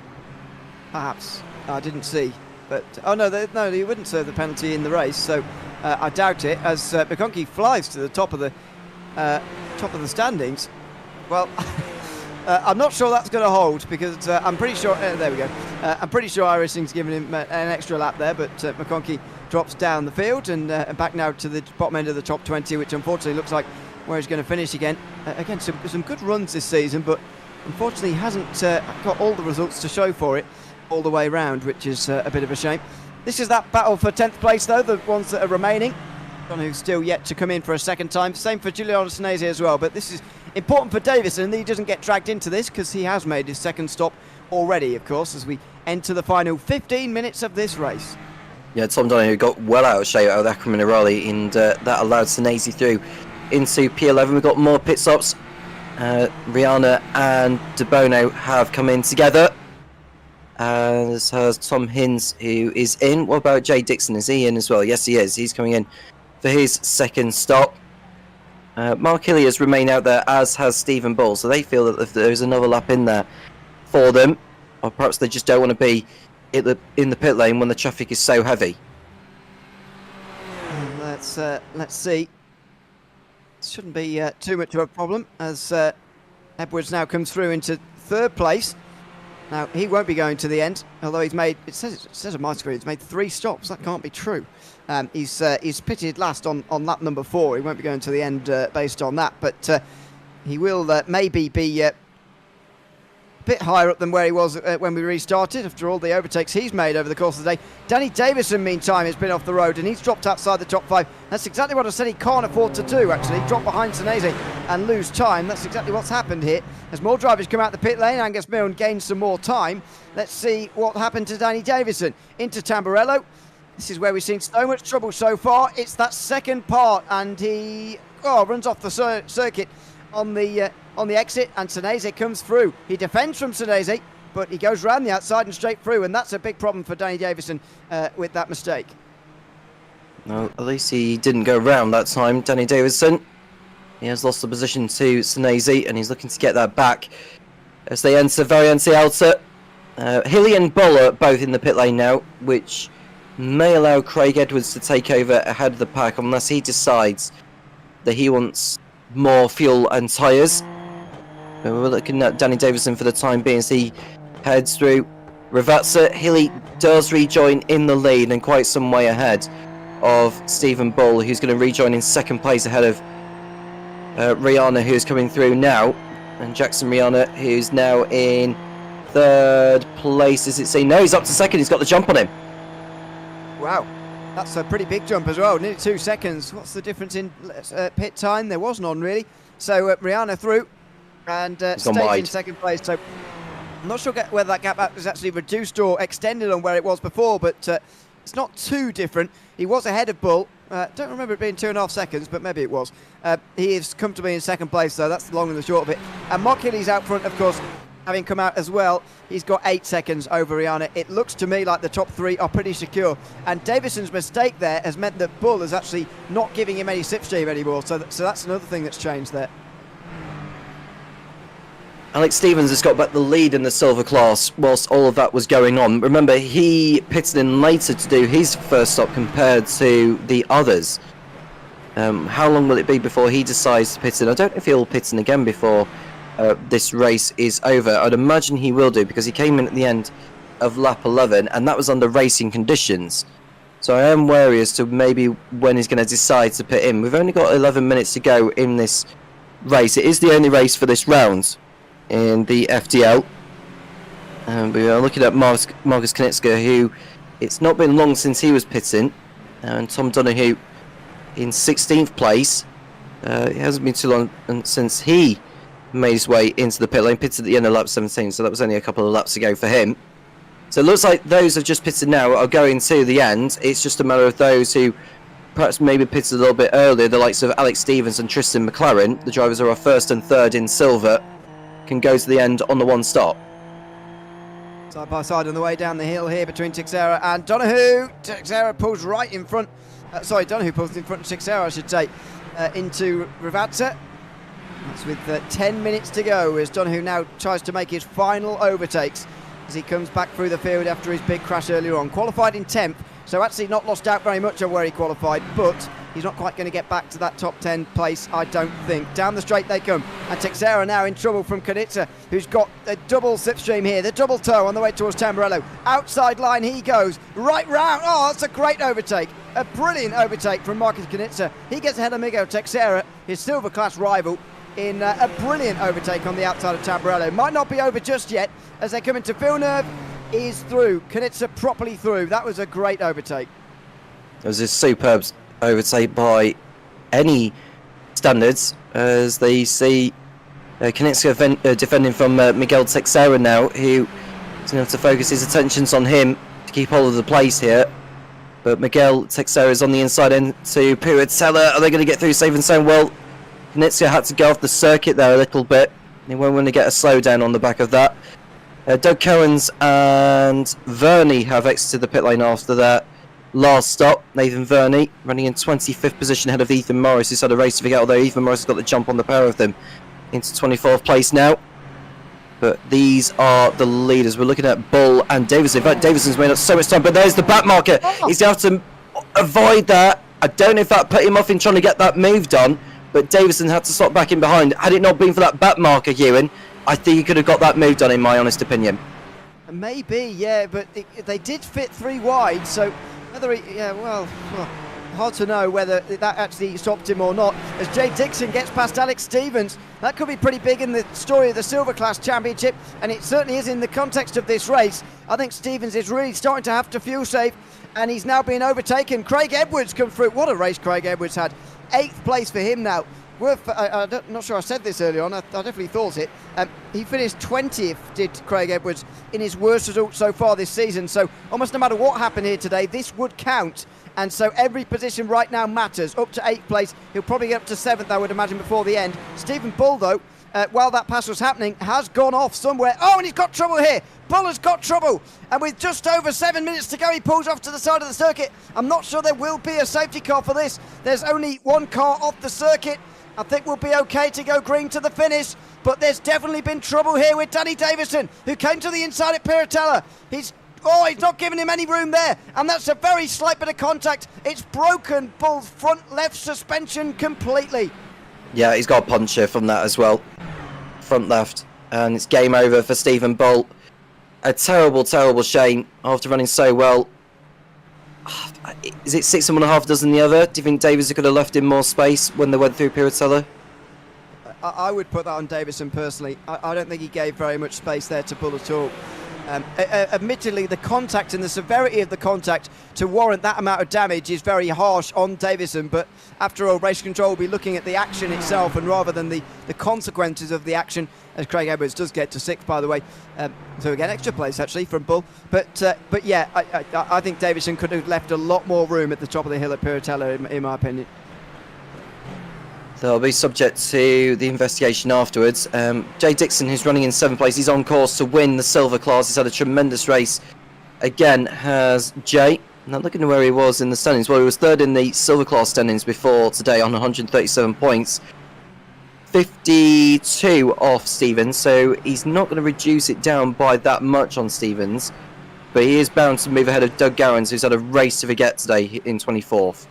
Perhaps. I didn't see. But oh no, no, he wouldn't serve the penalty in the race. So I doubt it, as McConkey flies to the top of the standings. Well, I'm not sure that's going to hold, because I'm pretty sure. There we go. I'm pretty sure iRacing's given him an extra lap there, but McConkey drops down the field and back now to the bottom end of the top 20, which unfortunately looks like where he's going to finish again. Again, some good runs this season, but unfortunately hasn't got all the results to show for it all the way round, which is a bit of a shame. This is that battle for 10th place, though, the ones that are remaining. Who's still yet to come in for a second time. Same for Giuliano Sinese as well, but this is important for Davison that he doesn't get dragged into this, because he has made his second stop already, of course, as we enter the final 15 minutes of this race. Yeah, Tom Donahue got well out of shape out of that Minerali, and that allowed Sinese through into P11. We've got more pit stops. Rihanna and De Bono have come in together, as has Tom Hinds, who is in. What about Jay Dixon? Is he in as well? Yes, he is. He's coming in for his second stop. Mark Hilliers remain out there, as has Stephen Bull, so they feel that if there's another lap in there for them, or perhaps they just don't want to be in the pit lane when the traffic is so heavy. Let's see. Shouldn't be too much of a problem, as Edwards now comes through into third place. Now, he won't be going to the end, although he's made, it says on my screen, he's made 3 stops. That can't be true. He's pitted last on lap number 4. He won't be going to the end based on that, but he will maybe be a bit higher up than where he was when we restarted, after all the overtakes he's made over the course of the day. Danny Davison, meantime, has been off the road, and he's dropped outside the top 5. That's exactly what I said he can't afford to do, actually. Drop behind Sinese and lose time. That's exactly what's happened here. As more drivers come out the pit lane, Angus Milne gains some more time. Let's see what happened to Danny Davison. Into Tamburello. This is where we've seen so much trouble so far. It's that second part, and he runs off the circuit on the exit, and Sinese comes through. He defends from Sinese, but he goes round the outside and straight through, and that's a big problem for Danny Davison with that mistake. No, at least he didn't go round that time, Danny Davison. He has lost the position to Sinese, and he's looking to get that back as they enter Variante Alta. Hilly and Bull are both in the pit lane now, which may allow Craig Edwards to take over ahead of the pack, unless he decides that he wants more fuel and tyres. We're looking at Danny Davison for the time being as he heads through Ravazza. Hilly does rejoin in the lead and quite some way ahead of Stephen Bull, who's going to rejoin in second place ahead of Rihanna, who's coming through now, and Jackson Rihanna, who's now in third place. Is it seen? No, he's up to second. He's got the jump on him. Wow, that's a pretty big jump as well. Nearly 2 seconds. What's the difference in pit time? There was none really. So Rihanna through and stays in second place. So I'm not sure whether that gap is actually reduced or extended on where it was before, but it's not too different. He was ahead of Bull. Don't remember it being 2.5 seconds, but maybe it was. He is comfortably in second place, though. That's the long and the short of it. And Mark Hilly's out front, of course, having come out as well. He's got 8 seconds over Rihanna. It looks to me like the top 3 are pretty secure. And Davison's mistake there has meant that Bull is actually not giving him any slipstream anymore. So that's another thing that's changed there. Alex Stevens has got back the lead in the silver class whilst all of that was going on. Remember, he pitted in later to do his first stop compared to the others. How long will it be before he decides to pit in? I don't know if he'll pit in again before this race is over. I'd imagine he will do, because he came in at the end of lap 11 and that was under racing conditions. So I am wary as to maybe when he's going to decide to pit in. We've only got 11 minutes to go in this race. It is the only race for this round in the FDL. We are looking at Marcus Knitska, who it's not been long since he was pitting, and Tom Donahue in 16th place. It hasn't been too long since he made his way into the pit lane, pitted at the end of lap 17, so that was only a couple of laps ago for him. So it looks like those who have just pitted now are going to the end. It's just a matter of those who perhaps maybe pitted a little bit earlier, the likes of Alex Stevens and Tristan McLaren, the drivers who are first and third in silver, can go to the end on the one stop. Side by side on the way down the hill here between Teixeira and Donahue. Teixeira pulls right in front. Donahue pulls in front of Teixeira, I should say, into Ravazza. That's with 10 minutes to go as Donahue now tries to make his final overtakes as he comes back through the field after his big crash earlier on. Qualified in 10th, so actually not lost out very much on where he qualified, but he's not quite going to get back to that top 10 place, I don't think. Down the straight they come, and Teixeira now in trouble from Kanitsa, who's got a double slipstream here, the double toe on the way towards Tamburello. Outside line he goes, right round. Oh, that's a great overtake. A brilliant overtake from Marcus Kanitsa. He gets ahead of Miguel Teixeira, his silver class rival, in a brilliant overtake on the outside of Tamburello. Might not be over just yet, as they come into Villeneuve. Is through. Kanitsa properly through. That was a great overtake. It was a superb overtake by any standards, as they see Kanitsa defending from Miguel Teixeira now, who is going to have to focus his attentions on him to keep hold of the place here. But Miguel Teixeira is on the inside end to Piratella. Are they going to get through safe and sound? Well, Kanitsa had to go off the circuit there a little bit. They won't want to get a slowdown on the back of that. Doug Cairns and Verney have exited the pit lane after that last stop. Nathan Verney running in 25th position ahead of Ethan Morris, who's had a race to forget, although Ethan Morris has got the jump on the pair of them into 24th place now. But these are the leaders. We're looking at Bull and Davison. In fact, Davison's made up so much time, but there's the back marker. He's going to have to avoid that. I don't know if that put him off in trying to get that move done, but Davison had to stop back in behind. Had it not been for that back marker, Ewan, I think he could have got that move done, in my honest opinion. Maybe, yeah, but they did fit 3 wide, so whether he, hard to know whether that actually stopped him or not. As Jay Dixon gets past Alex Stevens, that could be pretty big in the story of the Silver Class Championship, and it certainly is in the context of this race. I think Stevens is really starting to have to fuel save, and he's now being overtaken. Craig Edwards come through. What a race Craig Edwards had. 8th place for him now. I'm not sure I said this earlier on, I definitely thought it. He finished 20th, did Craig Edwards, in his worst result so far this season. So almost no matter what happened here today, this would count. And so every position right now matters. Up to 8th place, he'll probably get up to 7th, I would imagine, before the end. Stephen Bull, though, while that pass was happening, has gone off somewhere. Oh, and he's got trouble here. Bull has got trouble. And with just over 7 minutes to go, he pulls off to the side of the circuit. I'm not sure there will be a safety car for this. There's only one car off the circuit. I think we'll be okay to go green to the finish, but there's definitely been trouble here with Danny Davison, who came to the inside at Piratella. He's not giving him any room there, and that's a very slight bit of contact. It's broken Bull's front left suspension completely. Yeah, he's got a puncture from that as well, front left, and it's game over for Stephen Bull. A terrible, terrible shame after running so well. Is it 6.5 dozen the other? Do you think Davison could have left him more space when they went through Piratella? I would put that on Davison personally. I don't think he gave very much space there to Bull at all. Admittedly, the contact and the severity of the contact to warrant that amount of damage is very harsh on Davison, but after all, race control will be looking at the action itself and rather than the consequences of the action, as Craig Edwards does get to 6th, by the way. So again, extra place actually from Bull. But yeah, I think Davison could have left a lot more room at the top of the hill at Piratella, in my opinion. They'll be subject to the investigation afterwards. Jay Dixon, who's running in 7th place, he's on course to win the silver class. He's had a tremendous race. Again, has Jay. Now looking at where he was in the standings. Well, he was 3rd in the silver class standings before today on 137 points. 52 off Stevens, so he's not going to reduce it down by that much on Stevens. But he is bound to move ahead of Doug Cairns, who's had a race to forget today in 24th.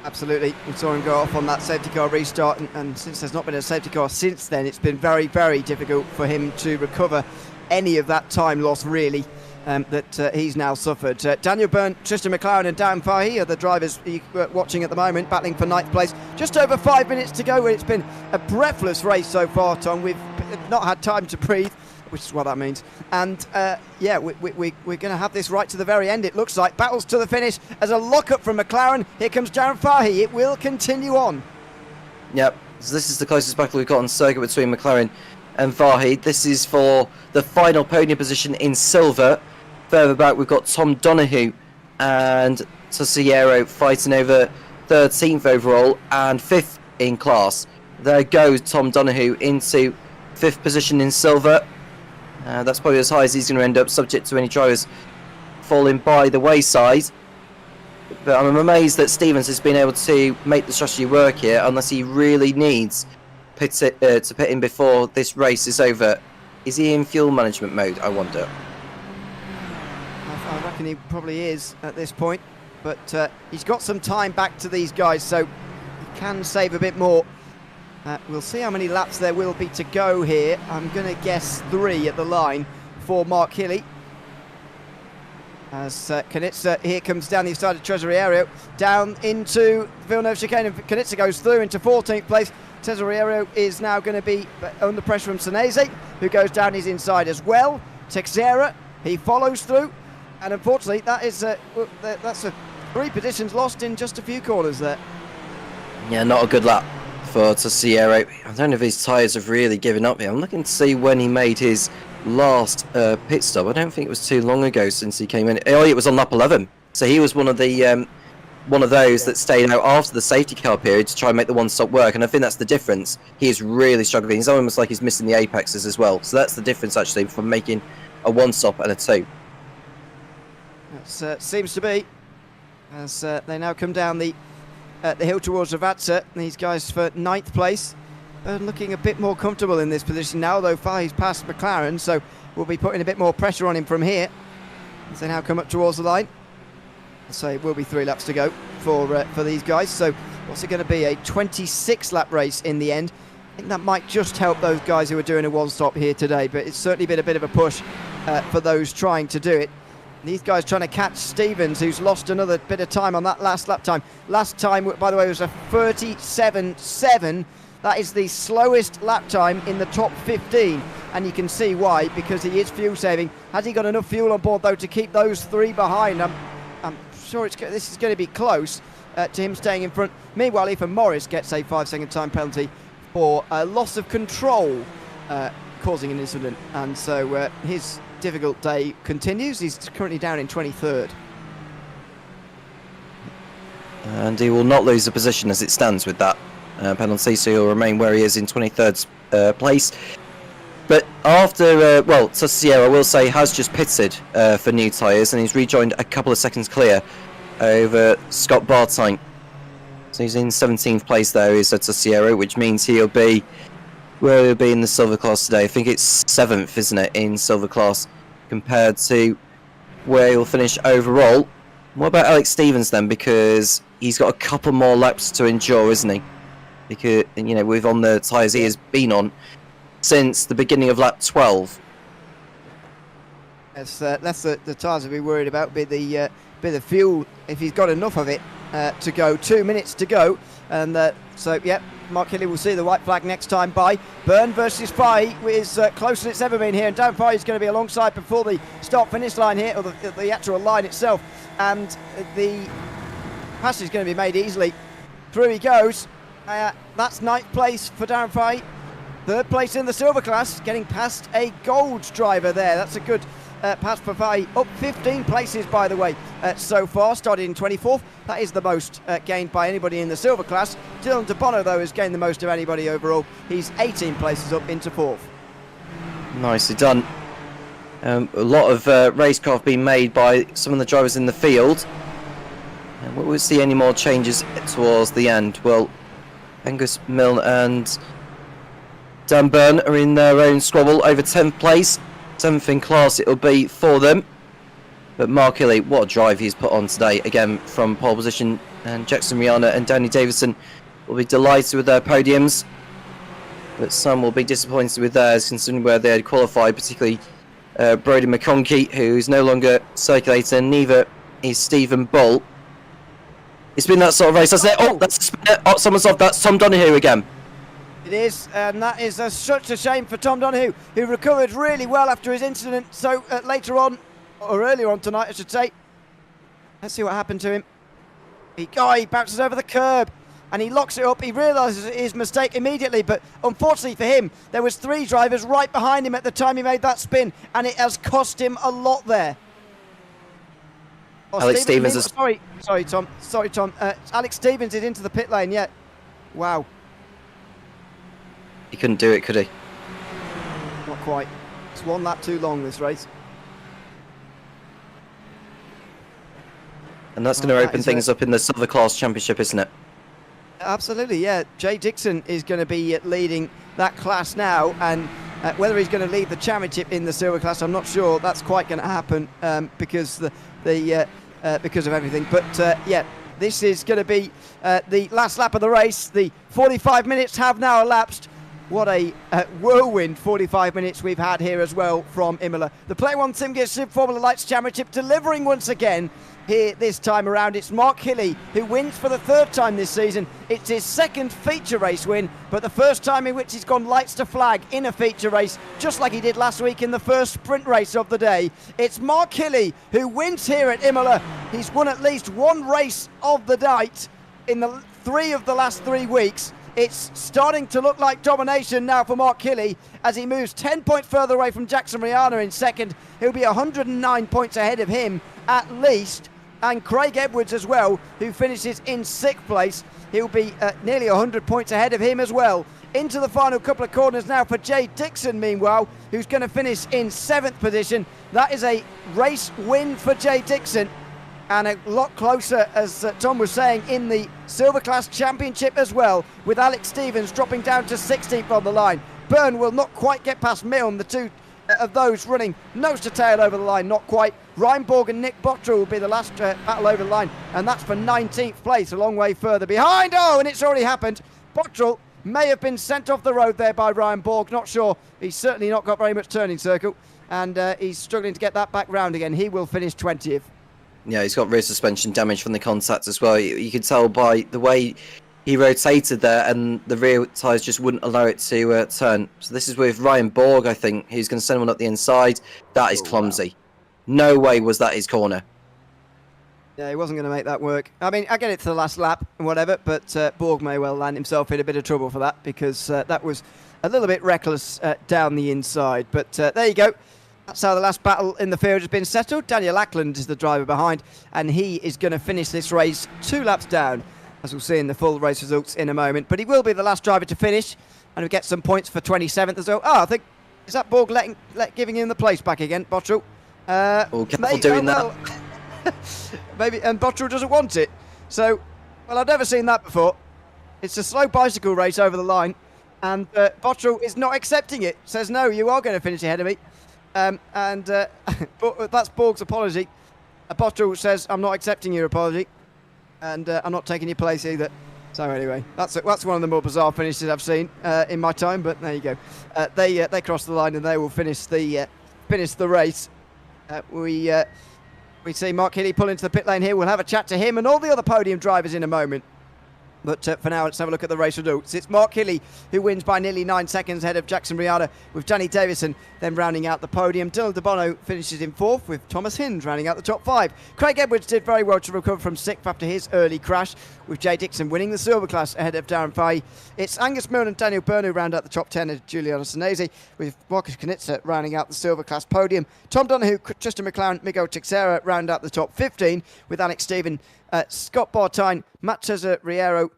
Absolutely, we saw him go off on that safety car restart, and since there's not been a safety car since then, it's been very, very difficult for him to recover any of that time loss, really, that he's now suffered. Daniel Byrne, Tristan McLaren and Dan Fahey are the drivers watching at the moment, battling for 9th place. Just over 5 minutes to go. It's been a breathless race so far, Tom. We've not had time to breathe, which is what that means. And yeah, we're going to have this right to the very end, it looks like. Battles to the finish as a lock-up from McLaren. Here comes Darren Fahey. It will continue on. Yep, so this is the closest battle we've got on circuit between McLaren and Fahey. This is for the final podium position in silver. Further back, we've got Tom Donoghue and Tossiero fighting over 13th overall and 5th in class. There goes Tom Donoghue into 5th position in silver. That's probably as high as he's going to end up, subject to any drivers falling by the wayside. But I'm amazed that Stevens has been able to make the strategy work here, unless he really needs to pit in before this race is over. Is he in fuel management mode, I wonder? I reckon he probably is at this point, but he's got some time back to these guys, so he can save a bit more. We'll see how many laps there will be to go here. I'm going to guess 3 at the line for Mark Hilly. As Knitzer here comes down the side of Tesorero, down into Villeneuve chicane, and Knitzer goes through into 14th place. Tesorero is now going to be under pressure from Senese, who goes down his inside as well. Texera, he follows through, and unfortunately that is that's 3 positions lost in just a few corners there. Yeah, not a good lap for Tesorero. I don't know if his tyres have really given up here. I'm looking to see when he made his last pit stop. I don't think it was too long ago since he came in. Oh, it was on lap 11. So he was one of those that stayed out after the safety car period to try and make the one stop work. And I think that's the difference. He is really struggling. He's almost like he's missing the apexes as well. So that's the difference actually from making a one stop and a 2. That seems to be, as they now come down the hill towards Ravazza. These guys for 9th place. Looking a bit more comfortable in this position now, though he's past McLaren, so we'll be putting a bit more pressure on him from here as they now come up towards the line. So it will be 3 laps to go for these guys. So what's it going to be, a 26-lap race in the end? I think that might just help those guys who are doing a one-stop here today, but it's certainly been a bit of a push for those trying to do it. These guys trying to catch Stevens, who's lost another bit of time on that last lap time. Last time, by the way, was a 37.7. That is the slowest lap time in the top 15, and you can see why, because he is fuel saving. Has he got enough fuel on board though to keep those 3 behind? I'm sure this is going to be close to him staying in front. Meanwhile, Ethan Morris gets a 5-second time penalty for a loss of control causing an incident, and so his difficult day continues. He's currently down in 23rd. And he will not lose the position as it stands with that penalty, so he'll remain where he is in 23rd place. But after, Tesorero, I will say, has just pitted for new tyres, and he's rejoined a couple of seconds clear over Scott Bartine. So he's in 17th place there, is Tesorero, which means he'll be where he'll be in the silver class today. I think it's 7th, isn't it, in silver class compared to where he'll finish overall. What about Alex Stevens then? Because he's got a couple more laps to endure, isn't he? Because, you know, with on the tyres he has been on since the beginning of lap 12. That's the tyres to be worried about. Be the fuel, if he's got enough of it to go. 2 minutes to go, and so yeah, Mark Hilly will see the white flag next time by. Byrne versus Fahey is closer than it's ever been here, and Dan Fahey is going to be alongside before the start-finish line here, or the actual line itself, and the passage is going to be made easily. Through he goes. That's 9th place for Darren Fahey. 3rd place in the silver class, getting past a gold driver there. That's a good pass for Fahey. Up 15 places, by the way, so far. Started in 24th. That is the most gained by anybody in the silver class. Dylan De Bono, though, has gained the most of anybody overall. He's 18 places up into 4th. Nicely done. A lot of racecraft being made by some of the drivers in the field. And will we see any more changes towards the end? Well, Angus Milne and Dan Byrne are in their own squabble over 10th place. 7th in class it'll be for them. But Mark Hilly, what a drive he's put on today. Again, from pole position. And Jackson Rihanna and Danny Davison will be delighted with their podiums. But some will be disappointed with theirs, considering where they had qualified, particularly Brody McConkey, who's no longer circulating. Neither is Stephen Bull. It's been that sort of race, hasn't it? Oh, that's someone's off. That's Tom Donoghue again. It is, and that is such a shame for Tom Donoghue, who recovered really well after his incident. So later on, or earlier on tonight, I should say. Let's see what happened to him. He bounces over the curb, and he locks it up. He realises his mistake immediately, but unfortunately for him, there was 3 drivers right behind him at the time he made that spin, and it has cost him a lot there. Oh, Alex Stevens is... Sorry, Tom. Alex Stevens is into the pit lane yet. Wow. He couldn't do it, could he? Not quite. It's 1 lap too long, this race. And that's going to open things up in the Silver Class Championship, isn't it? Absolutely, yeah. Jay Dixon is going to be leading that class now, and Whether he's going to lead the championship in the silver class, I'm not sure that's quite going to happen because because of everything. But yeah, this is going to be the last lap of the race. The 45 minutes have now elapsed. What a whirlwind 45 minutes we've had here as well from Imola. The Play One Sim Gear Super Formula Lights Championship delivering once again here this time around. It's Mark Hilly who wins for the third time this season. It's his second feature race win, but the first time in which he's gone lights to flag in a feature race, just like he did last week in the first sprint race of the day. It's Mark Hilly who wins here at Imola. He's won at least one race of the night in the 3 of the last 3 weeks. It's starting to look like domination now for Mark Hilly as he moves 10 points further away from Jackson Rihanna in second. He'll be 109 points ahead of him at least. And Craig Edwards as well, who finishes in 6th place. He'll be nearly 100 points ahead of him as well. Into the final couple of corners now for Jay Dixon, meanwhile, who's going to finish in 7th position. That is a race win for Jay Dixon. And a lot closer, as Tom was saying, in the Silver Class Championship as well, with Alex Stevens dropping down to 16th on the line. Byrne will not quite get past Milne, the two of those running nose to tail over the line, not quite. Ryan Borg and Nick Bottrell will be the last battle over the line, and that's for 19th place, a long way further behind. Oh, and it's already happened. Bottrell may have been sent off the road there by Ryan Borg, not sure. He's certainly not got very much turning circle, and he's struggling to get that back round again. He will finish 20th. Yeah, he's got rear suspension damage from the contact as well. You can tell by the way he rotated there, and the rear tyres just wouldn't allow it to turn. So this is with Ryan Borg, I think. He's going to send one up the inside. That is clumsy. Wow. No way was that his corner. Yeah, he wasn't going to make that work. I mean, I get it to the last lap and whatever, but Borg may well land himself in a bit of trouble for that because that was a little bit reckless down the inside. But there you go. That's how the last battle in the field has been settled. Daniel Ackland is the driver behind, and he is going to finish this race 2 laps down, as we'll see in the full race results in a moment. But he will be the last driver to finish, and we get some points for 27th as well. Oh, I think, is that Borg giving him the place back again, Bottrell? Doing that. Maybe, and Bottrell doesn't want it. So, well, I've never seen that before. It's a slow bicycle race over the line, and Bottrell is not accepting it. Says, no, you are going to finish ahead of me. But that's Borg's apology. Bottrell says, I'm not accepting your apology, and I'm not taking your place either. So anyway, that's one of the more bizarre finishes I've seen in my time. But there you go. They cross the line and they will finish the race. We see Mark Hilly pull into the pit lane here. We'll have a chat to him and all the other podium drivers in a moment. But for now, let's have a look at the race results. It's Mark Hilly who wins by nearly 9 seconds ahead of Jackson Rihanna, with Danny Davison then rounding out the podium. Dylan De Bono finishes in 4th, with Thomas Hinge rounding out the top 5. Craig Edwards did very well to recover from 6th after his early crash, with Jay Dixon winning the silver class ahead of Darren Fahey. It's Angus Milne and Daniel Byrne who round out the top 10 as Giuliano Sinesi, with Marcus Knitzer rounding out the silver class podium. Tom Donahue, Tristan McLaren, Miguel Teixeira round out the top 15, with Alex Stephen, Scott Bartine, Matt Cesar Riero,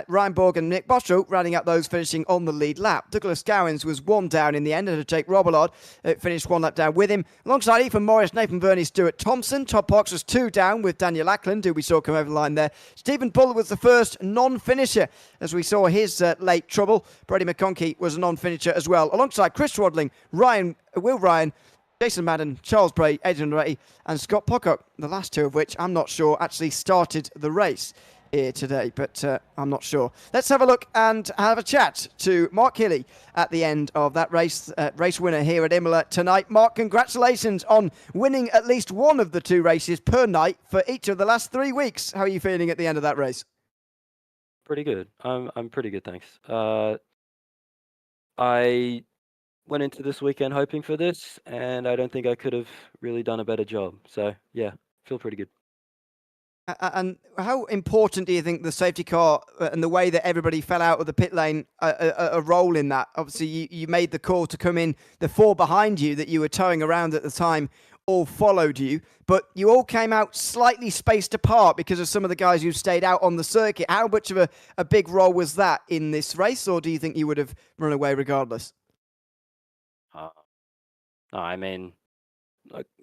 Ryan Borg and Nick Bottrell rounding out those finishing on the lead lap. Douglas Gowans was 1 down in the end, and Jake Robillard finished 1 lap down with him. Alongside Ethan Morris, Nathan Verney, Stuart Thompson. Todd Parks was 2 down with Daniel Ackland, who we saw come over the line there. Stephen Bull was the first non-finisher, as we saw his late trouble. Brady McConkey was a non-finisher as well. Alongside Chris Rodling, Will Ryan, Jason Madden, Charles Bray, Adrian Ray, and Scott Pocock, the last 2 of which I'm not sure actually started the race here today, but I'm not sure. Let's have a look and have a chat to Mark Hilly at the end of that race, race winner here at Imola tonight. Mark, congratulations on winning at least one of the 2 races per night for each of the last 3 weeks. How are you feeling at the end of that race? Pretty good. I'm pretty good, thanks. I went into this weekend hoping for this, and I don't think I could have really done a better job. So yeah, feel pretty good. And how important do you think the safety car and the way that everybody fell out of the pit lane a role in that? Obviously, you made the call to come in. The 4 behind you that you were towing around at the time all followed you, but you all came out slightly spaced apart because of some of the guys who stayed out on the circuit. How much of a big role was that in this race, or do you think you would have run away regardless? I mean,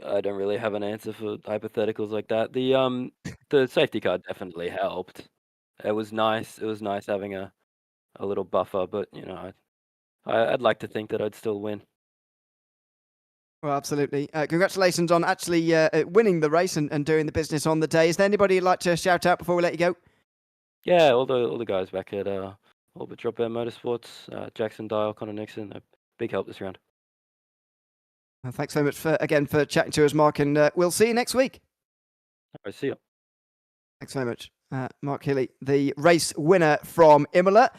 I don't really have an answer for hypotheticals like that. The safety car definitely helped. It was nice. It was nice having a little buffer, but I'd like to think that I'd still win. Well, absolutely. Congratulations on actually winning the race and doing the business on the day. Is there anybody you'd like to shout out before we let you go? Yeah, all the guys back at Orbit Drop Bear Motorsports, Jackson Dial, Connor Nixon, a big help this round. Thanks so much for chatting to us, Mark, and we'll see you next week. All right, see you. Thanks very much. Mark Healy, the race winner from Imola,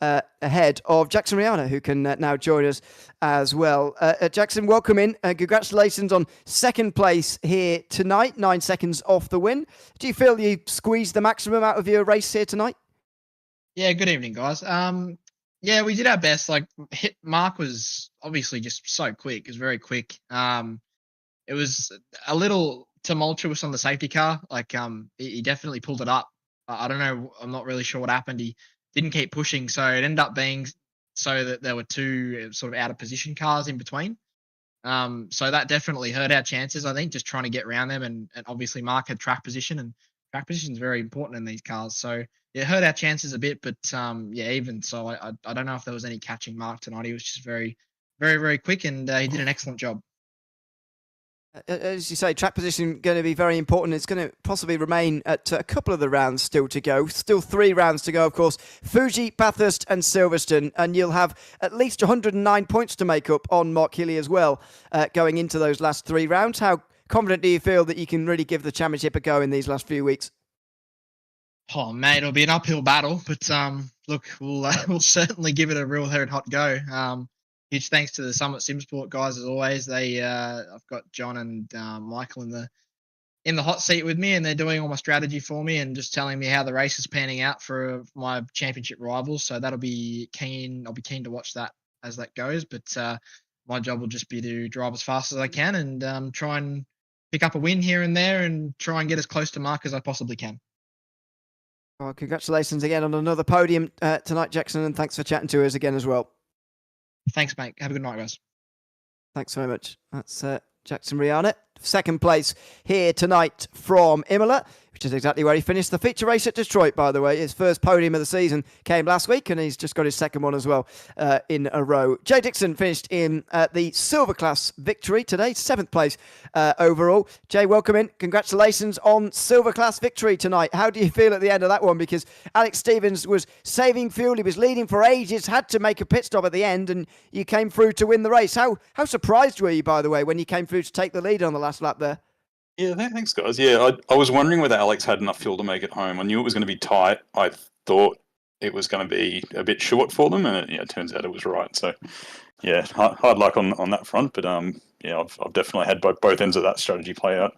ahead of Jackson Rihanna, who can now join us as well. Jackson, welcome in. Congratulations on second place here tonight, 9 seconds off the win. Do you feel you squeezed the maximum out of your race here tonight? Yeah, good evening, guys. Yeah, we did our best. Like, Mark was obviously just so quick. It was very quick. It was a little tumultuous on the safety car. Like, he definitely pulled it up. I don't know. I'm not really sure what happened. He didn't keep pushing, so it ended up being so that there were two sort of out of position cars in between. So that definitely hurt our chances, I think, just trying to get around them. And obviously Mark had track position, and track position is very important in these cars. So it hurt our chances a bit, but yeah, even so, I don't know if there was any catching Mark tonight. He was just very, very, very quick, and he did an excellent job. As you say, track position going to be very important. It's going to possibly remain at a couple of the rounds still to go. Still 3 rounds to go, of course. Fuji, Bathurst and Silverstone. And you'll have at least 109 points to make up on Mark Healy as well going into those last 3 rounds. How confident do you feel that you can really give the championship a go in these last few weeks? Oh, mate, it'll be an uphill battle. But look, we'll certainly give it a real hot go. Huge thanks to the Summit Simsport guys as always. I've got John and Michael in the hot seat with me, and they're doing all my strategy for me and just telling me how the race is panning out for my championship rivals. So that'll be keen. I'll be keen to watch that as that goes. But my job will just be to drive as fast as I can and try and pick up a win here and there and try and get as close to Mark as I possibly can. Well, congratulations again on another podium tonight, Jackson, and thanks for chatting to us again as well. Thanks, mate. Have a good night, guys. Thanks very much. That's Jackson Rihanna. Second place here tonight from Imola, which is exactly where he finished the feature race at Detroit, by the way. His first podium of the season came last week, and he's just got his second one as well in a row. Jay Dixon finished in the silver class victory today, 7th place overall. Jay, welcome in. Congratulations on silver class victory tonight. How do you feel at the end of that one? Because Alex Stevens was saving fuel. He was leading for ages, had to make a pit stop at the end, and you came through to win the race. How surprised were you, by the way, when you came through to take the lead on the last lap there? Yeah, thanks, guys. Yeah, I was wondering whether Alex had enough fuel to make it home. I knew it was going to be tight. I thought it was going to be a bit short for them, and it turns out it was right. So, yeah, hard luck on that front. But yeah, I've definitely had both ends of that strategy play out.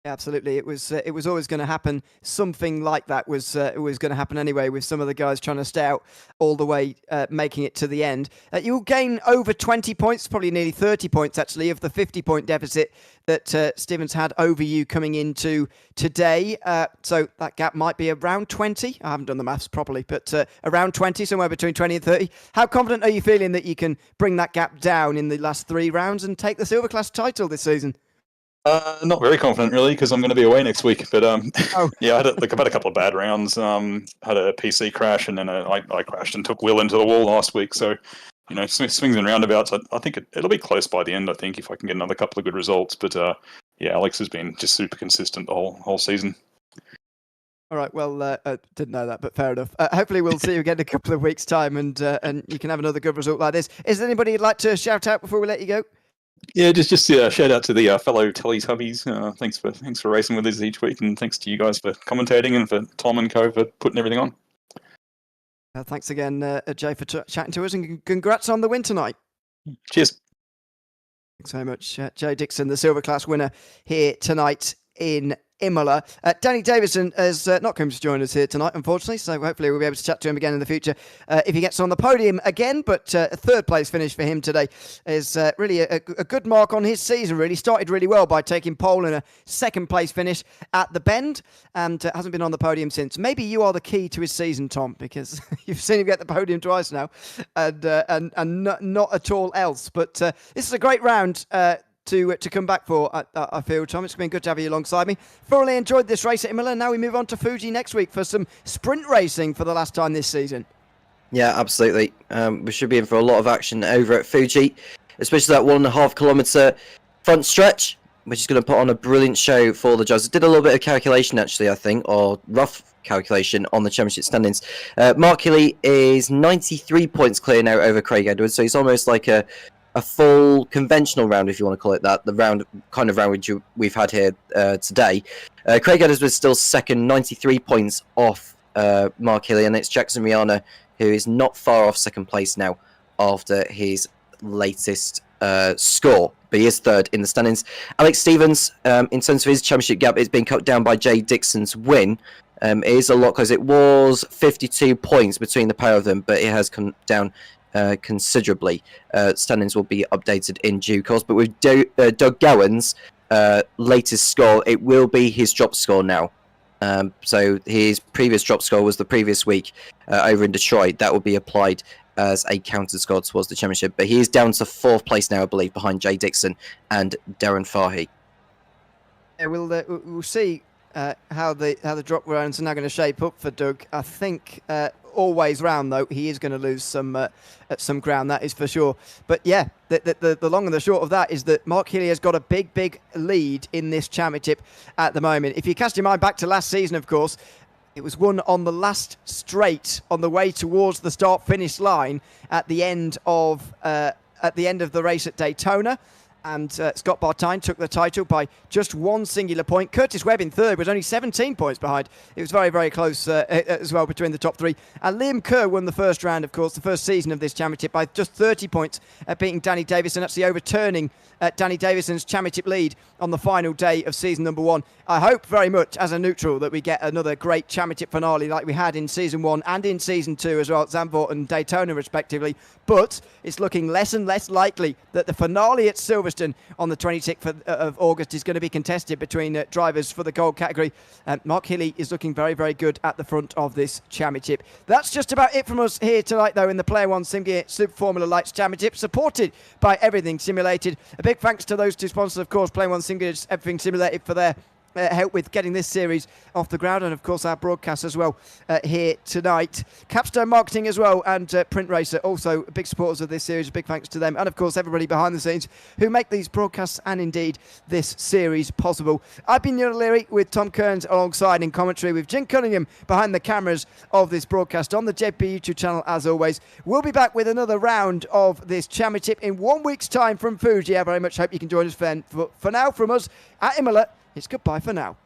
Absolutely, it was always going to happen. Something like that was going to happen anyway, with some of the guys trying to stay out all the way, making it to the end. You'll gain over 20 points, probably nearly 30 points actually, of the 50-point deficit that Stevens had over you coming into today. So that gap might be around 20. I haven't done the maths properly, but around 20, somewhere between 20 and 30. How confident are you feeling that you can bring that gap down in the last 3 rounds and take the silver class title this season? Not very confident, really, because I'm going to be away next week. But yeah, I've had a couple of bad rounds. Had a PC crash, and then I crashed and took Will into the wall last week. So, swings and roundabouts. I think it'll be close by the end, I think, if I can get another couple of good results. But yeah, Alex has been just super consistent the whole season. All right, well, I didn't know that, but fair enough. Hopefully we'll see you again in a couple of weeks' time, and you can have another good result like this. Is there anybody you'd like to shout out before we let you go? Yeah, just shout out to the fellow Teletubbies. Thanks for racing with us each week, and thanks to you guys for commentating, and for Tom and Co for putting everything on. Thanks again, Jay, for chatting to us, and congrats on the win tonight. Cheers. Thanks very much, Jay Dixon, the silver class winner here tonight in Imola. Danny Davison has not come to join us here tonight, unfortunately, so hopefully we'll be able to chat to him again in the future if he gets on the podium again. But a 3rd place finish for him today is really a good mark on his season, really. Started really well by taking pole in a 2nd place finish at the Bend, and hasn't been on the podium since. Maybe you are the key to his season, Tom, because you've seen him get the podium twice now, and not at all else. But this is a great round to come back for, I feel, Tom. It's been good to have you alongside me. Thoroughly enjoyed this race at Imola. Now we move on to Fuji next week for some sprint racing for the last time this season. Yeah, absolutely. We should be in for a lot of action over at Fuji, especially that 1.5 kilometre front stretch, which is going to put on a brilliant show for the drivers. I did a little bit of calculation, actually, I think, or rough calculation on the championship standings. Mark Healy is 93 points clear now over Craig Edwards, so he's almost like a full conventional round, if you want to call it that, the round which we've had here today. Craig Edwards was still second, 93 points off Mark Healy, and it's Jackson Rihanna who is not far off second place now after his latest score, but he is third in the standings. Alex Stevens, in terms of his championship gap, it's been cut down by Jay Dixon's win. It is a lot close. It was 52 points between the pair of them, but it has come down considerably. Standings will be updated in due course, but with Doug Gowan's latest score, it will be his drop score now. So his previous drop score was the previous week over in Detroit. That will be applied as a counter score towards the championship, but he is down to 4th place now, I believe, behind Jay Dixon and Darren Fahy. Yeah, we'll see how the drop rounds are now going to shape up for Doug. I think always round though he is going to lose some ground, that is for sure. But yeah, the long and the short of that is that Mark Healy has got a big lead in this championship at the moment. If you cast your mind back to last season, of course, it was won on the last straight on the way towards the start-finish line at the end of the race at Daytona. And Scott Bartine took the title by just one singular point. Curtis Webb in third was only 17 points behind. It was very close as well between the top three. And Liam Kerr won the first round, of course, the first season of this championship by just 30 points, beating Danny Davison, actually overturning Danny Davison's championship lead on the final day of season number 1. I hope very much, as a neutral, that we get another great championship finale like we had in season 1 and in season 2 as well, at Zandvoort and Daytona respectively. But it's looking less and less likely that the finale at Silverstone on the 26th of August is going to be contested between drivers for the gold category. Mark Healy is looking very good at the front of this championship. That's just about it from us here tonight, though, in the Player One SimGear Super Formula Lights Championship, supported by Everything Simulated. A big thanks to those two sponsors, of course, Player One SimGear, Everything Simulated, for their help with getting this series off the ground, and of course our broadcast as well here tonight. Capstone Marketing as well, and Print Racer, also big supporters of this series. Big thanks to them, and of course everybody behind the scenes who make these broadcasts and indeed this series possible. I've been Neil Leary with Tom Cairns alongside in commentary with Jim Cunningham behind the cameras of this broadcast on the JP YouTube channel as always. We'll be back with another round of this championship in 1 week's time from Fuji. I very much hope you can join us then. For now, from us at Imola, it's goodbye for now.